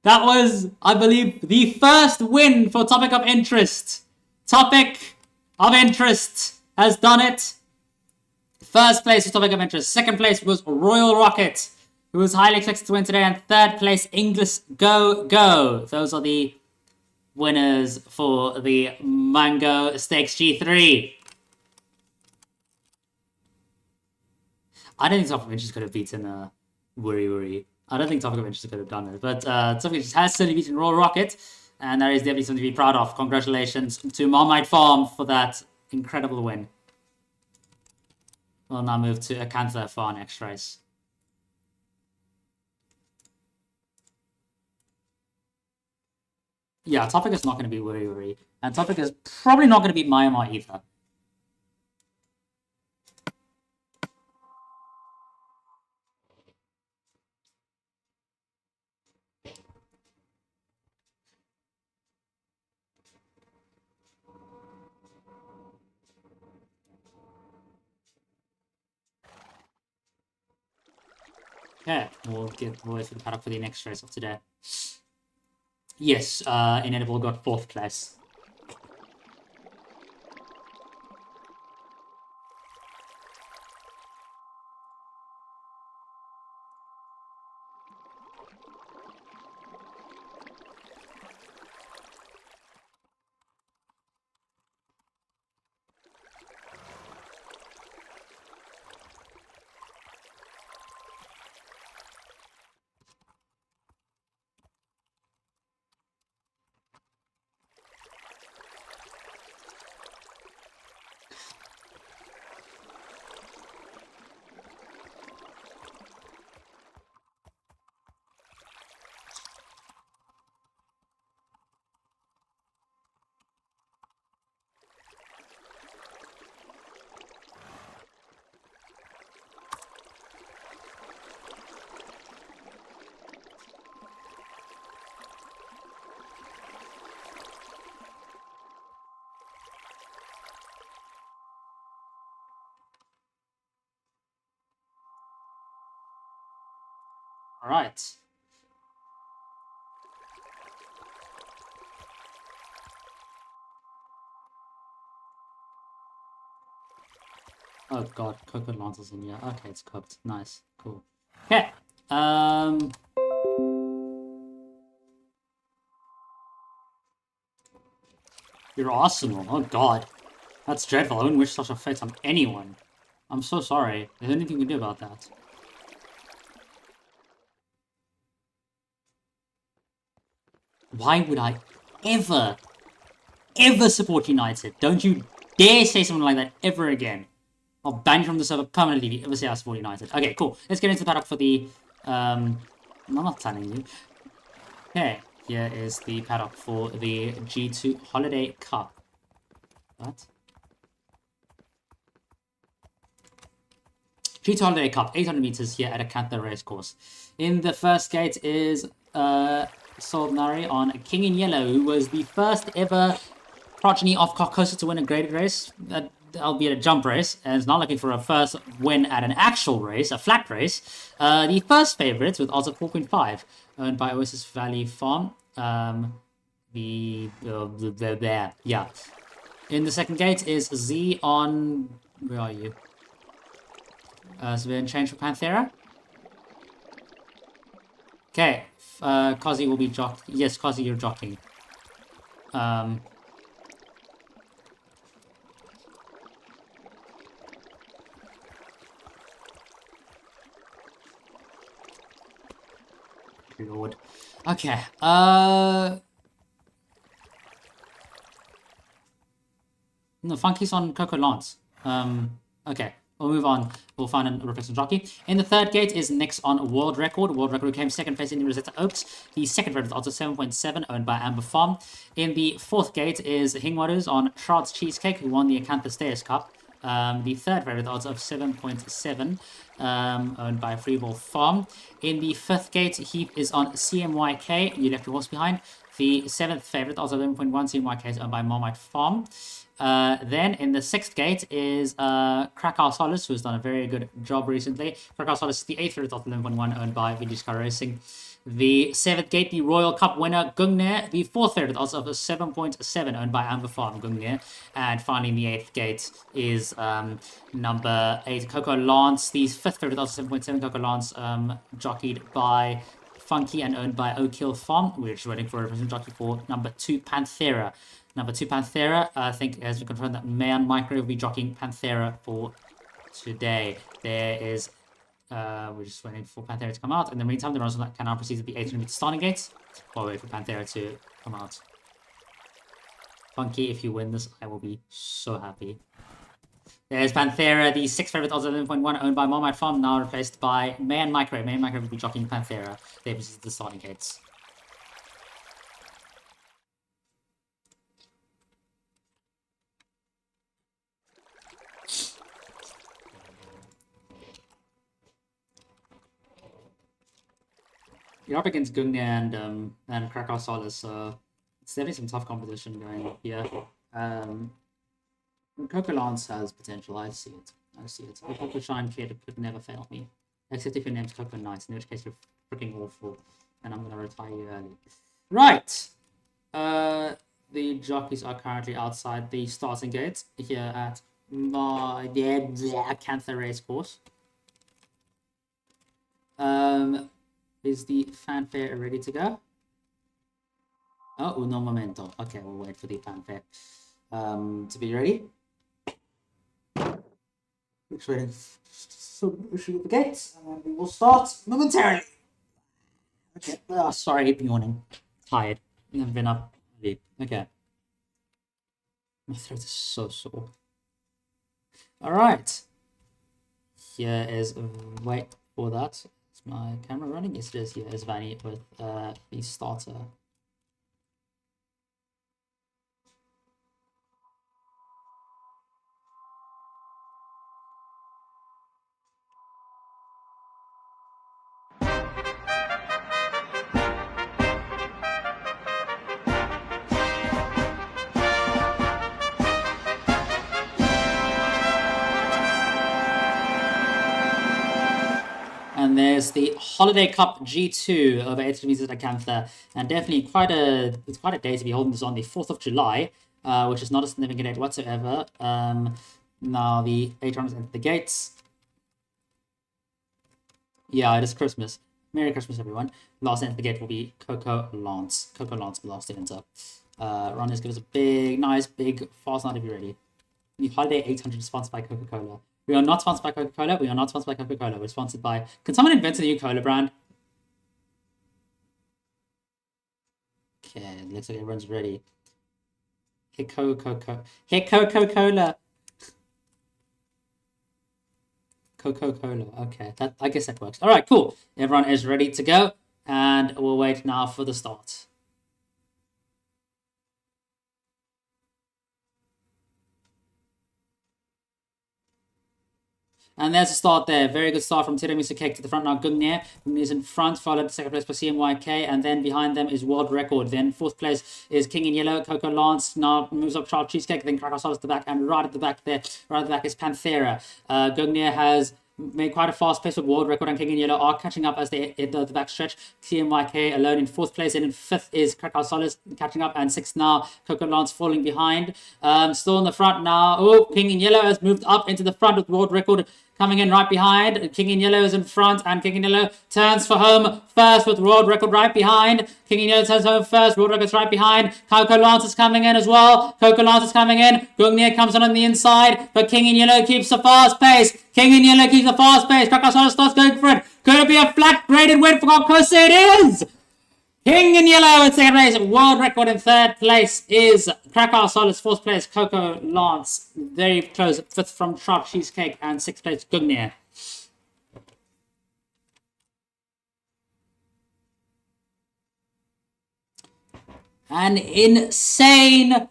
That was, I believe, the first win for Topic of Interest. Topic of Interest has done it. First place was Topic of Interest. Second place was Royal Rocket, who was highly expected to win today. And third place, English Go Go. Those are the winners for the Mango Stakes G3. I don't think Topic of Interest could have beaten Worry Worry. I don't think Topic of Interest could have done it. But Topic of Interest has certainly beaten Royal Rocket. And that is definitely something to be proud of. Congratulations to Marmite Farm for that incredible win. We'll now move to Acantha for our next race. Yeah, Topic is not going to be Worry Worry. And Topic is probably not going to beat Myanmar either. Okay, we'll wait for the paddock for the next race of today. Yes, Inedible got 4th place. All right. Oh god, coconut lance in here. Okay, it's cooked. Nice. Cool. Okay. You're Arsenal. Oh god. That's dreadful. I wouldn't wish such a fate on anyone. I'm so sorry. There's anything you can do about that. Why would I ever support United? Don't you dare say something like that ever again. I'll ban you from the server permanently if you ever say I support United. Okay, cool. Let's get into the paddock for the... I'm not telling you. Okay, here is the paddock for the G2 Holiday Cup. What? G2 Holiday Cup, 800 meters here at Acantha Racecourse. In the first gate is Solnari on King in Yellow, who was the first ever progeny of Carcosa to win a graded race, albeit a jump race, and is now looking for a first win at an actual race, a flat race. The first favourites with odds of 4.5, owned by Oasis Valley Farm. Yeah. In the second gate is Z on... Where are you? So we're in change for Panthera. Okay. Kazi will be jockeying. Yes, Kazi, you're jockeying. Good lord. Okay. No, Funky's on Coco Lance. Okay. We'll move on. We'll find a replacement jockey. In the third gate is Nix on World Record. World Record came second place in Rosetta Oaks. The second favorite with odds of 7.7, owned by Amber Farm. In the fourth gate is Hingwadus on Shroud's Cheesecake, who won the Acantha Stairs Cup. The third favorite with odds of 7.7, owned by Freeball Farm. In the fifth gate, Heath is on CMYK. You left your horse behind. The seventh favorite, odds of 11.1, CMYK is owned by Marmite Farm. Then in the sixth gate is Krakow Solace, who's done a very good job recently. Krakow Solace is the eighth favorite of 11.1, owned by Vigiscar Racing. The seventh gate, the Royal Cup winner, Gungnir. The fourth favorite, odds of 7.7, owned by Amber Farm, Gungnir. And finally, in the eighth gate is number 8, Coco Lance. The fifth favorite, odds of 7.7, Coco Lance, jockeyed by Funky and owned by Oak Hill Farm. We're just waiting for a replacement jockey for number 2, Panthera. Number 2, Panthera, I think, as we confirmed, that Man Micro will be jockeying Panthera for today. There is, we're just waiting for Panthera to come out. In the meantime, the runners can now proceed to the 800 meter starting gates while we wait for Panthera to come out. Funky, if you win this, I will be so happy. There's Panthera, the 6th favorite, odds of 11.1, owned by Marmite Farm, now replaced by Man Micro. Man Micro will be jockeying Panthera. They proceed to the starting gates. You're up against Gungnir and Krakow Solace, so it's definitely some tough competition going here. Coco Lance has potential, I see it. The Coco Shine kid could never fail me. Except if your name's Coco Knight, in which case you're freaking awful. And I'm gonna retire you early. Right! The jockeys are currently outside the starting gate here at Acantha Racecourse. Is the fanfare ready to go? Oh, no momento. Okay, we'll wait for the fanfare to be ready. Just waiting for the gates, and we will start momentarily. Okay. Oh, sorry, I keep yawning. Tired. I've been up late. Okay. My throat is so sore. Alright. Here is wait for that. Is my camera running? Yes, it is. Here is Vanny with the starter. And there's the Holiday Cup G2 over 800 meters at Acantha, and definitely it's quite a day to be holding this on the 4th of July, which is not a significant date whatsoever. Now the 8 runners enter the gates. Yeah, it is Christmas. Merry Christmas, everyone. Last to enter the gate will be Coco Lance. Coco Lance will last to enter. Runners, give us a big, nice, big fast night if you're ready. The Holiday 800 is sponsored by Coca-Cola. We are not sponsored by Coca-Cola. We are not sponsored by Coca-Cola. We're sponsored by... Can someone invent a new cola brand? Okay, looks like everyone's ready. Hey, Coca-Cola. Hey, Coca-Cola. Coca-Cola. Okay, I guess that works. All right, cool. Everyone is ready to go. And we'll wait now for the start. And there's a start there. Very good start from Tiramisu Cake to the front now. Gungnir is in front, followed second place by CMYK, and then behind them is World Record. Then fourth place is King in Yellow. Coco Lance now moves up Charles Cheesecake, then Krakow Sol at the back, and right at the back there, right at the back is Panthera. Gungnir has made quite a fast pace with World Record and King in Yellow are catching up as they enter the back stretch. TMYK alone in fourth place, and in fifth is Krakow Solis catching up, and sixth now Coco Lance falling behind. Still in the front now. Oh, King in Yellow has moved up into the front with World Record coming in right behind. King in Yellow is in front, and King in Yellow turns for home first with World Record right behind. King in Yellow turns home first, World Record's right behind. Coco Lance is coming in as well. Coco Lance is coming in. Gungnir comes on the inside, but King in Yellow keeps the fast pace. King in Yellow keeps the fast pace. Krakow starts going for it. Could it be a flat graded win for Carcosa? It is! King in Yellow in second place. World Record in third place is Krakow Solis. Fourth place, Coco Lance. Very close. Fifth from Sharp Cheesecake. And sixth place, Gungnir. An insane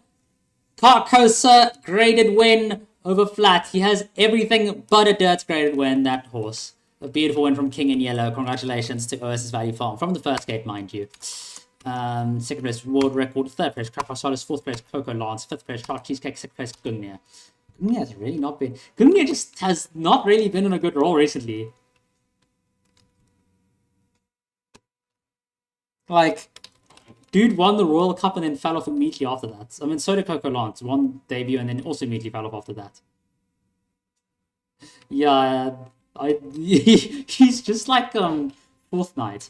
Carcosa graded win over flat. He has everything but a dirt graded win, that horse. A beautiful win from King in Yellow. Congratulations to OSS Value Farm. From the first gate, mind you. Second place, World Record. Third place, Krakow Solis. Fourth place, Coco Lance. Fifth place, Shark Cheesecake. Sixth place, Gungnir. Gungnir has really not been... Gungnir just has not really been on a good roll recently. Like, dude won the Royal Cup and then fell off immediately after that. I mean, so did Coco Lance. Won debut and then also immediately fell off after that. Yeah... he's just like fourth night.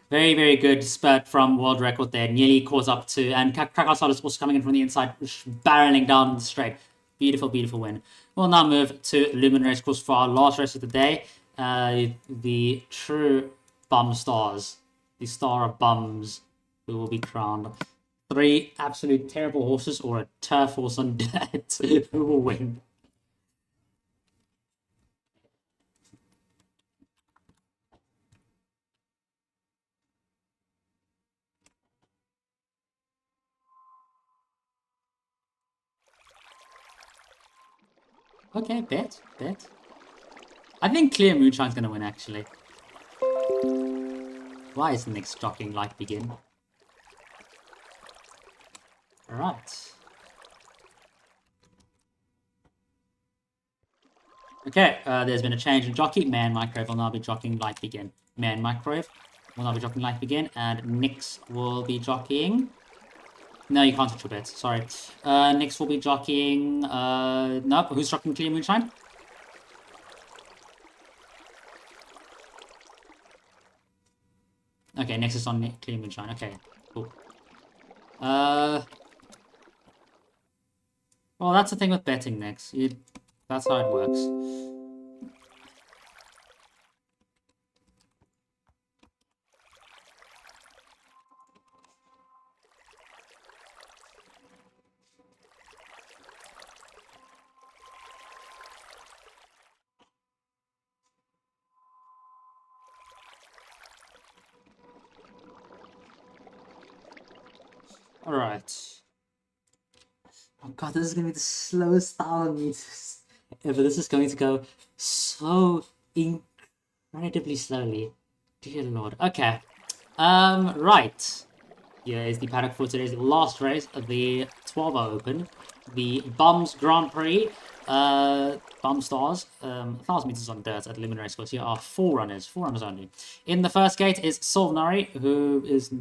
Very, very good spurt from World Record there. Nearly caught up to, and Krakow is also coming in from the inside, barreling down the straight. Beautiful, beautiful win. We'll now move to Lumen Race Course for our last race of the day. The true bum stars. The star of bums who will be crowned. 3 absolute terrible horses or a turf horse on dirt who will win. Okay, bet. I think Clear Moonshine's gonna win, actually. Why is the next jockeying light begin? Alright. Okay, there's been a change in jockey. Man Microwave will now be jockeying light begin. Man Microwave will now be jockeying light begin, and Nix will be jockeying... No, you can't touch your bets. Sorry. Nix will be jockeying... Nope. Who's jockeying Clear Moonshine? Okay, Nix is on Clear Moonshine. Okay, cool. Well, that's the thing with betting, Nix. That's how it works. Alright. Oh god, this is going to be the slowest 1,000 meters ever. This is going to go so incredibly slowly. Dear lord. Okay. Right. Here is the paddock for today's last race of the 12-hour Open. The Bums Grand Prix. Bum Stars. 1,000 meters on dirt at Lumen Race Course. Here are 4 runners. 4 runners only. In the first gate is Solvenari, who is...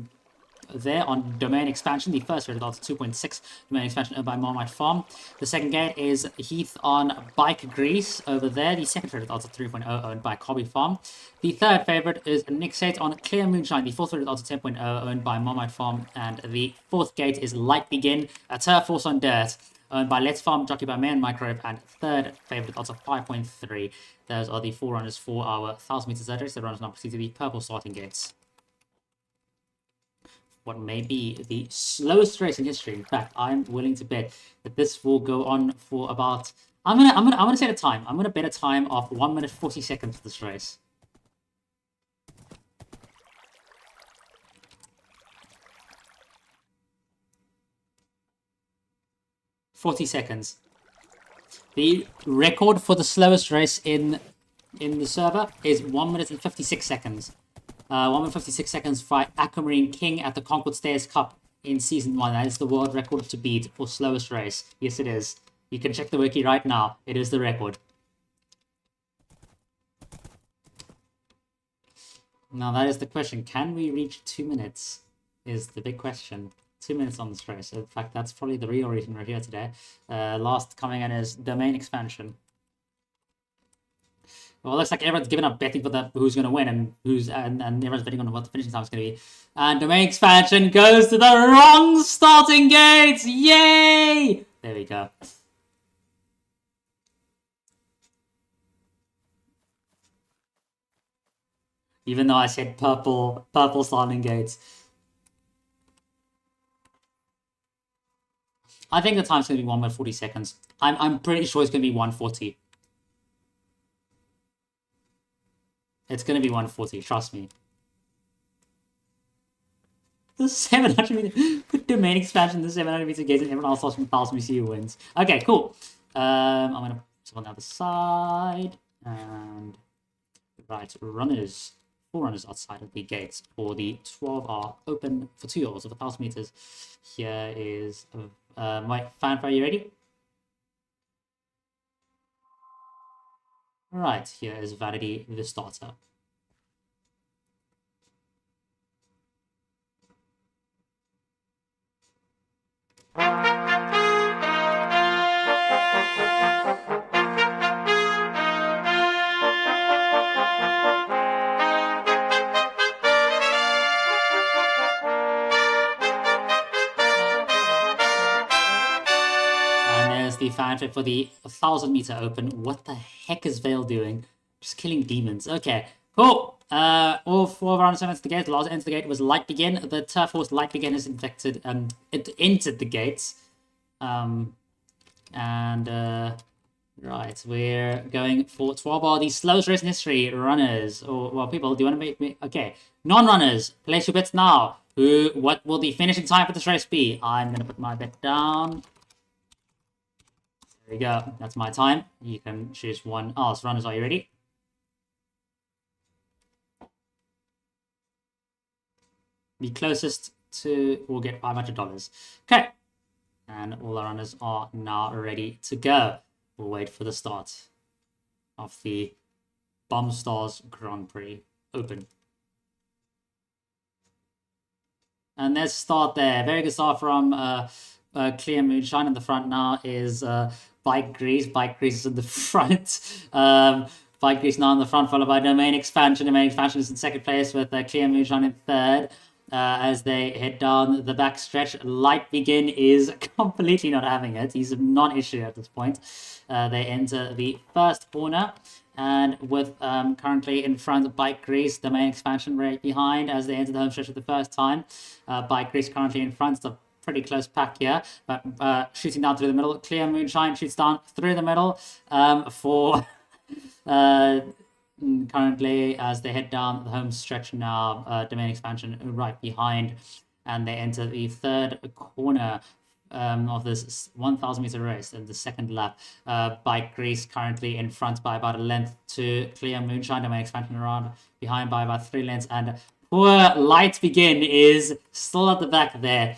there on Domain Expansion. The first rated odds 2.6. Domain Expansion owned by Marmite Farm. The second gate is Heath on Bike Grease over there. The second rated odds 3.0 owned by Cobby Farm. The third favorite is Nick Sate on Clear Moonshine. The fourth rated odds 10.0 owned by Marmite Farm. And the fourth gate is Light Begin, a Turf Force on Dirt, owned by Let's Farm, jockey by Man Microwave, and third favorite odds of 5.3. Those are the forerunners for our 1,000 meters race. The runners now proceed to the purple starting gates. What may be the slowest race in history. In fact, I'm willing to bet that this will go on for about. I'm gonna set a time. I'm gonna bet a time of 1 minute 40 seconds for this race. $40. The record for the slowest race in the server is 1 minute and 56 seconds. 1 minute 56 seconds by Aquamarine King at the Concord Stairs Cup in Season 1. That is the world record to beat for slowest race. Yes, it is. You can check the wiki right now. It is the record. Now, that is the question. Can we reach 2 minutes? Is the big question. 2 minutes on this race. In fact, that's probably the real reason we're here today. Last coming in is Domain Expansion. Well, it looks like everyone's given up betting for who's going to win and and everyone's betting on what the finishing time is going to be. And Domain Expansion goes to the wrong starting gates. Yay! There we go. Even though I said purple starting gates. I think the time's going to be 1 minute 40 seconds. I'm pretty sure it's going to be 140. It's going to be 140, trust me. The 700 meter, put Domain Expansion, the 700 meter gates, and everyone else watching 1,000 we see who wins. Okay, cool. I'm going to put it on the other side. And right, runners. 4 runners outside of the gates for the 12 are open for 2 hours of 1,000 meters. Here is my fanfare. You ready? Right, here is Vanity, the starter. The fanfare for the 1,000 meter open. What the heck is Vale doing? Just killing demons. Okay, cool. All 4 rounds entered the gate. The last enter the gate was Light Begin. The Turf Horse Light Begin is infected. It entered the gates. Right, we're going for 12 are the slowest race in history. Runners, or well, people, do you want to make me? Okay, non-runners, place your bets now. What will the finishing time for this race be? I'm gonna put my bet down. There we go. That's my time. You can choose one. Oh, so runners, are you ready? The closest to will get $500. Okay. And all our runners are now ready to go. We'll wait for the start of the Bomb Stars Grand Prix Open. And let's start there. Very good start from Clear Moonshine. In the front now is Bike Grease. Bike Grease is in the front. Bike Grease now in the front, followed by Domain Expansion. Domain Expansion is in second place with Clear Moonshine in third. As they head down the back stretch, Light Begin is completely not having it. He's a non-issue at this point. They enter the first corner. And with currently in front of Bike Grease, Domain Expansion right behind as they enter the home stretch for the first time. Bike Grease currently in front. It's a pretty close pack here, but shooting down through the middle. Clear Moonshine shoots down through the middle for currently as they head down the home stretch now. Domain Expansion right behind, and they enter the third corner of this 1,000 meter race in the second lap. Bike Grease currently in front by about a length to Clear Moonshine. Domain Expansion around behind by about 3 lengths, and poor Light Begin is still at the back there.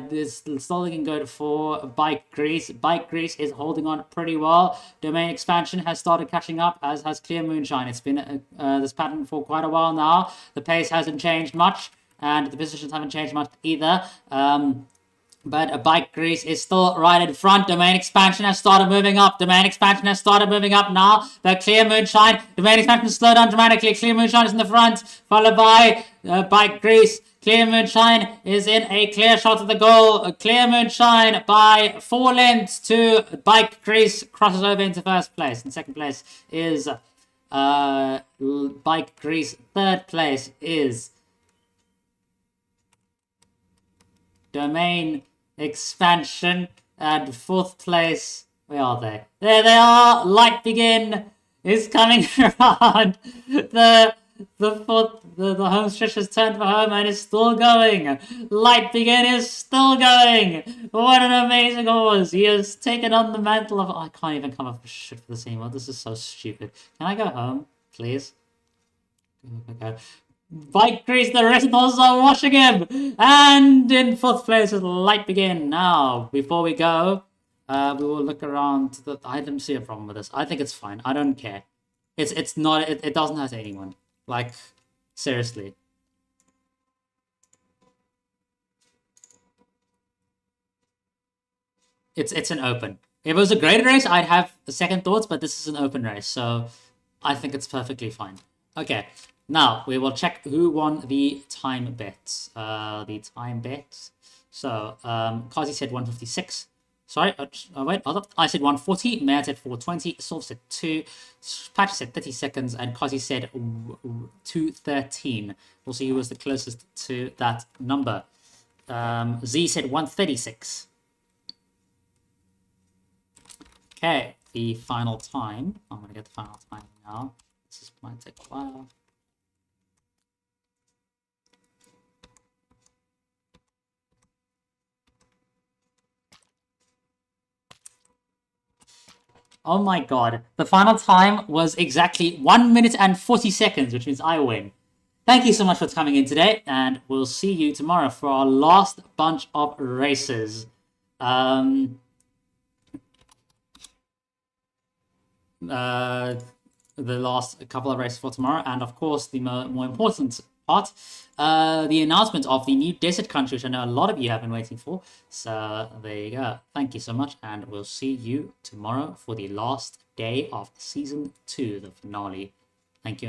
This still looking good for Bike Grease. Bike Grease is holding on pretty well. Domain Expansion has started catching up, as has Clear Moonshine. It's been this pattern for quite a while now. The pace hasn't changed much. and the positions haven't changed much either. But Bike Grease is still right in front. Domain Expansion has started moving up. Domain Expansion has started moving up now. But Clear Moonshine, Domain Expansion slowed down dramatically. Clear Moonshine is in the front, followed by Bike Grease. Clear Moonshine is in a clear shot of the goal. Clear Moonshine by 4 lengths to Bike Grease crosses over into first place. In second place is Bike Grease. Third place is Domain Expansion, and fourth place, where are they? There they are. Light Begin is coming around. The home stretch has turned for home and is still going. Light Begin is still going. What an amazing horse. He has taken on the mantle of... I can't even come up with shit for this anymore. This is so stupid. Can I go home, please? Okay. Bike Grease, the rest of the horses are watching him. And in fourth place is Light Begin. Now, before we go, we will look around. I didn't see a problem with this. I think it's fine. I don't care. It's not. It doesn't hurt anyone. Like, seriously. It's an open. If it was a graded race, I'd have second thoughts, but this is an open race, so I think it's perfectly fine. Okay. Now, we will check who won the time bets. So, Kazi said 156. Sorry, wait, hold up. I said 140. Matt said 420. Solve said 2. Patrick said 30 seconds. And Kazi said 213. We'll see who was the closest to that number. Z said 136. Okay, the final time. I'm going to get the final time now. This might take a while. Oh my god. The final time was exactly 1 minute and 40 seconds, which means I win. Thank you so much for coming in today, and we'll see you tomorrow for our last bunch of races. The last couple of races for tomorrow, and of course the more important part, the announcement of the new desert country, which I know a lot of you have been waiting for. So there you go. Thank you so much, and we'll see you tomorrow for the last day of season 2, the finale.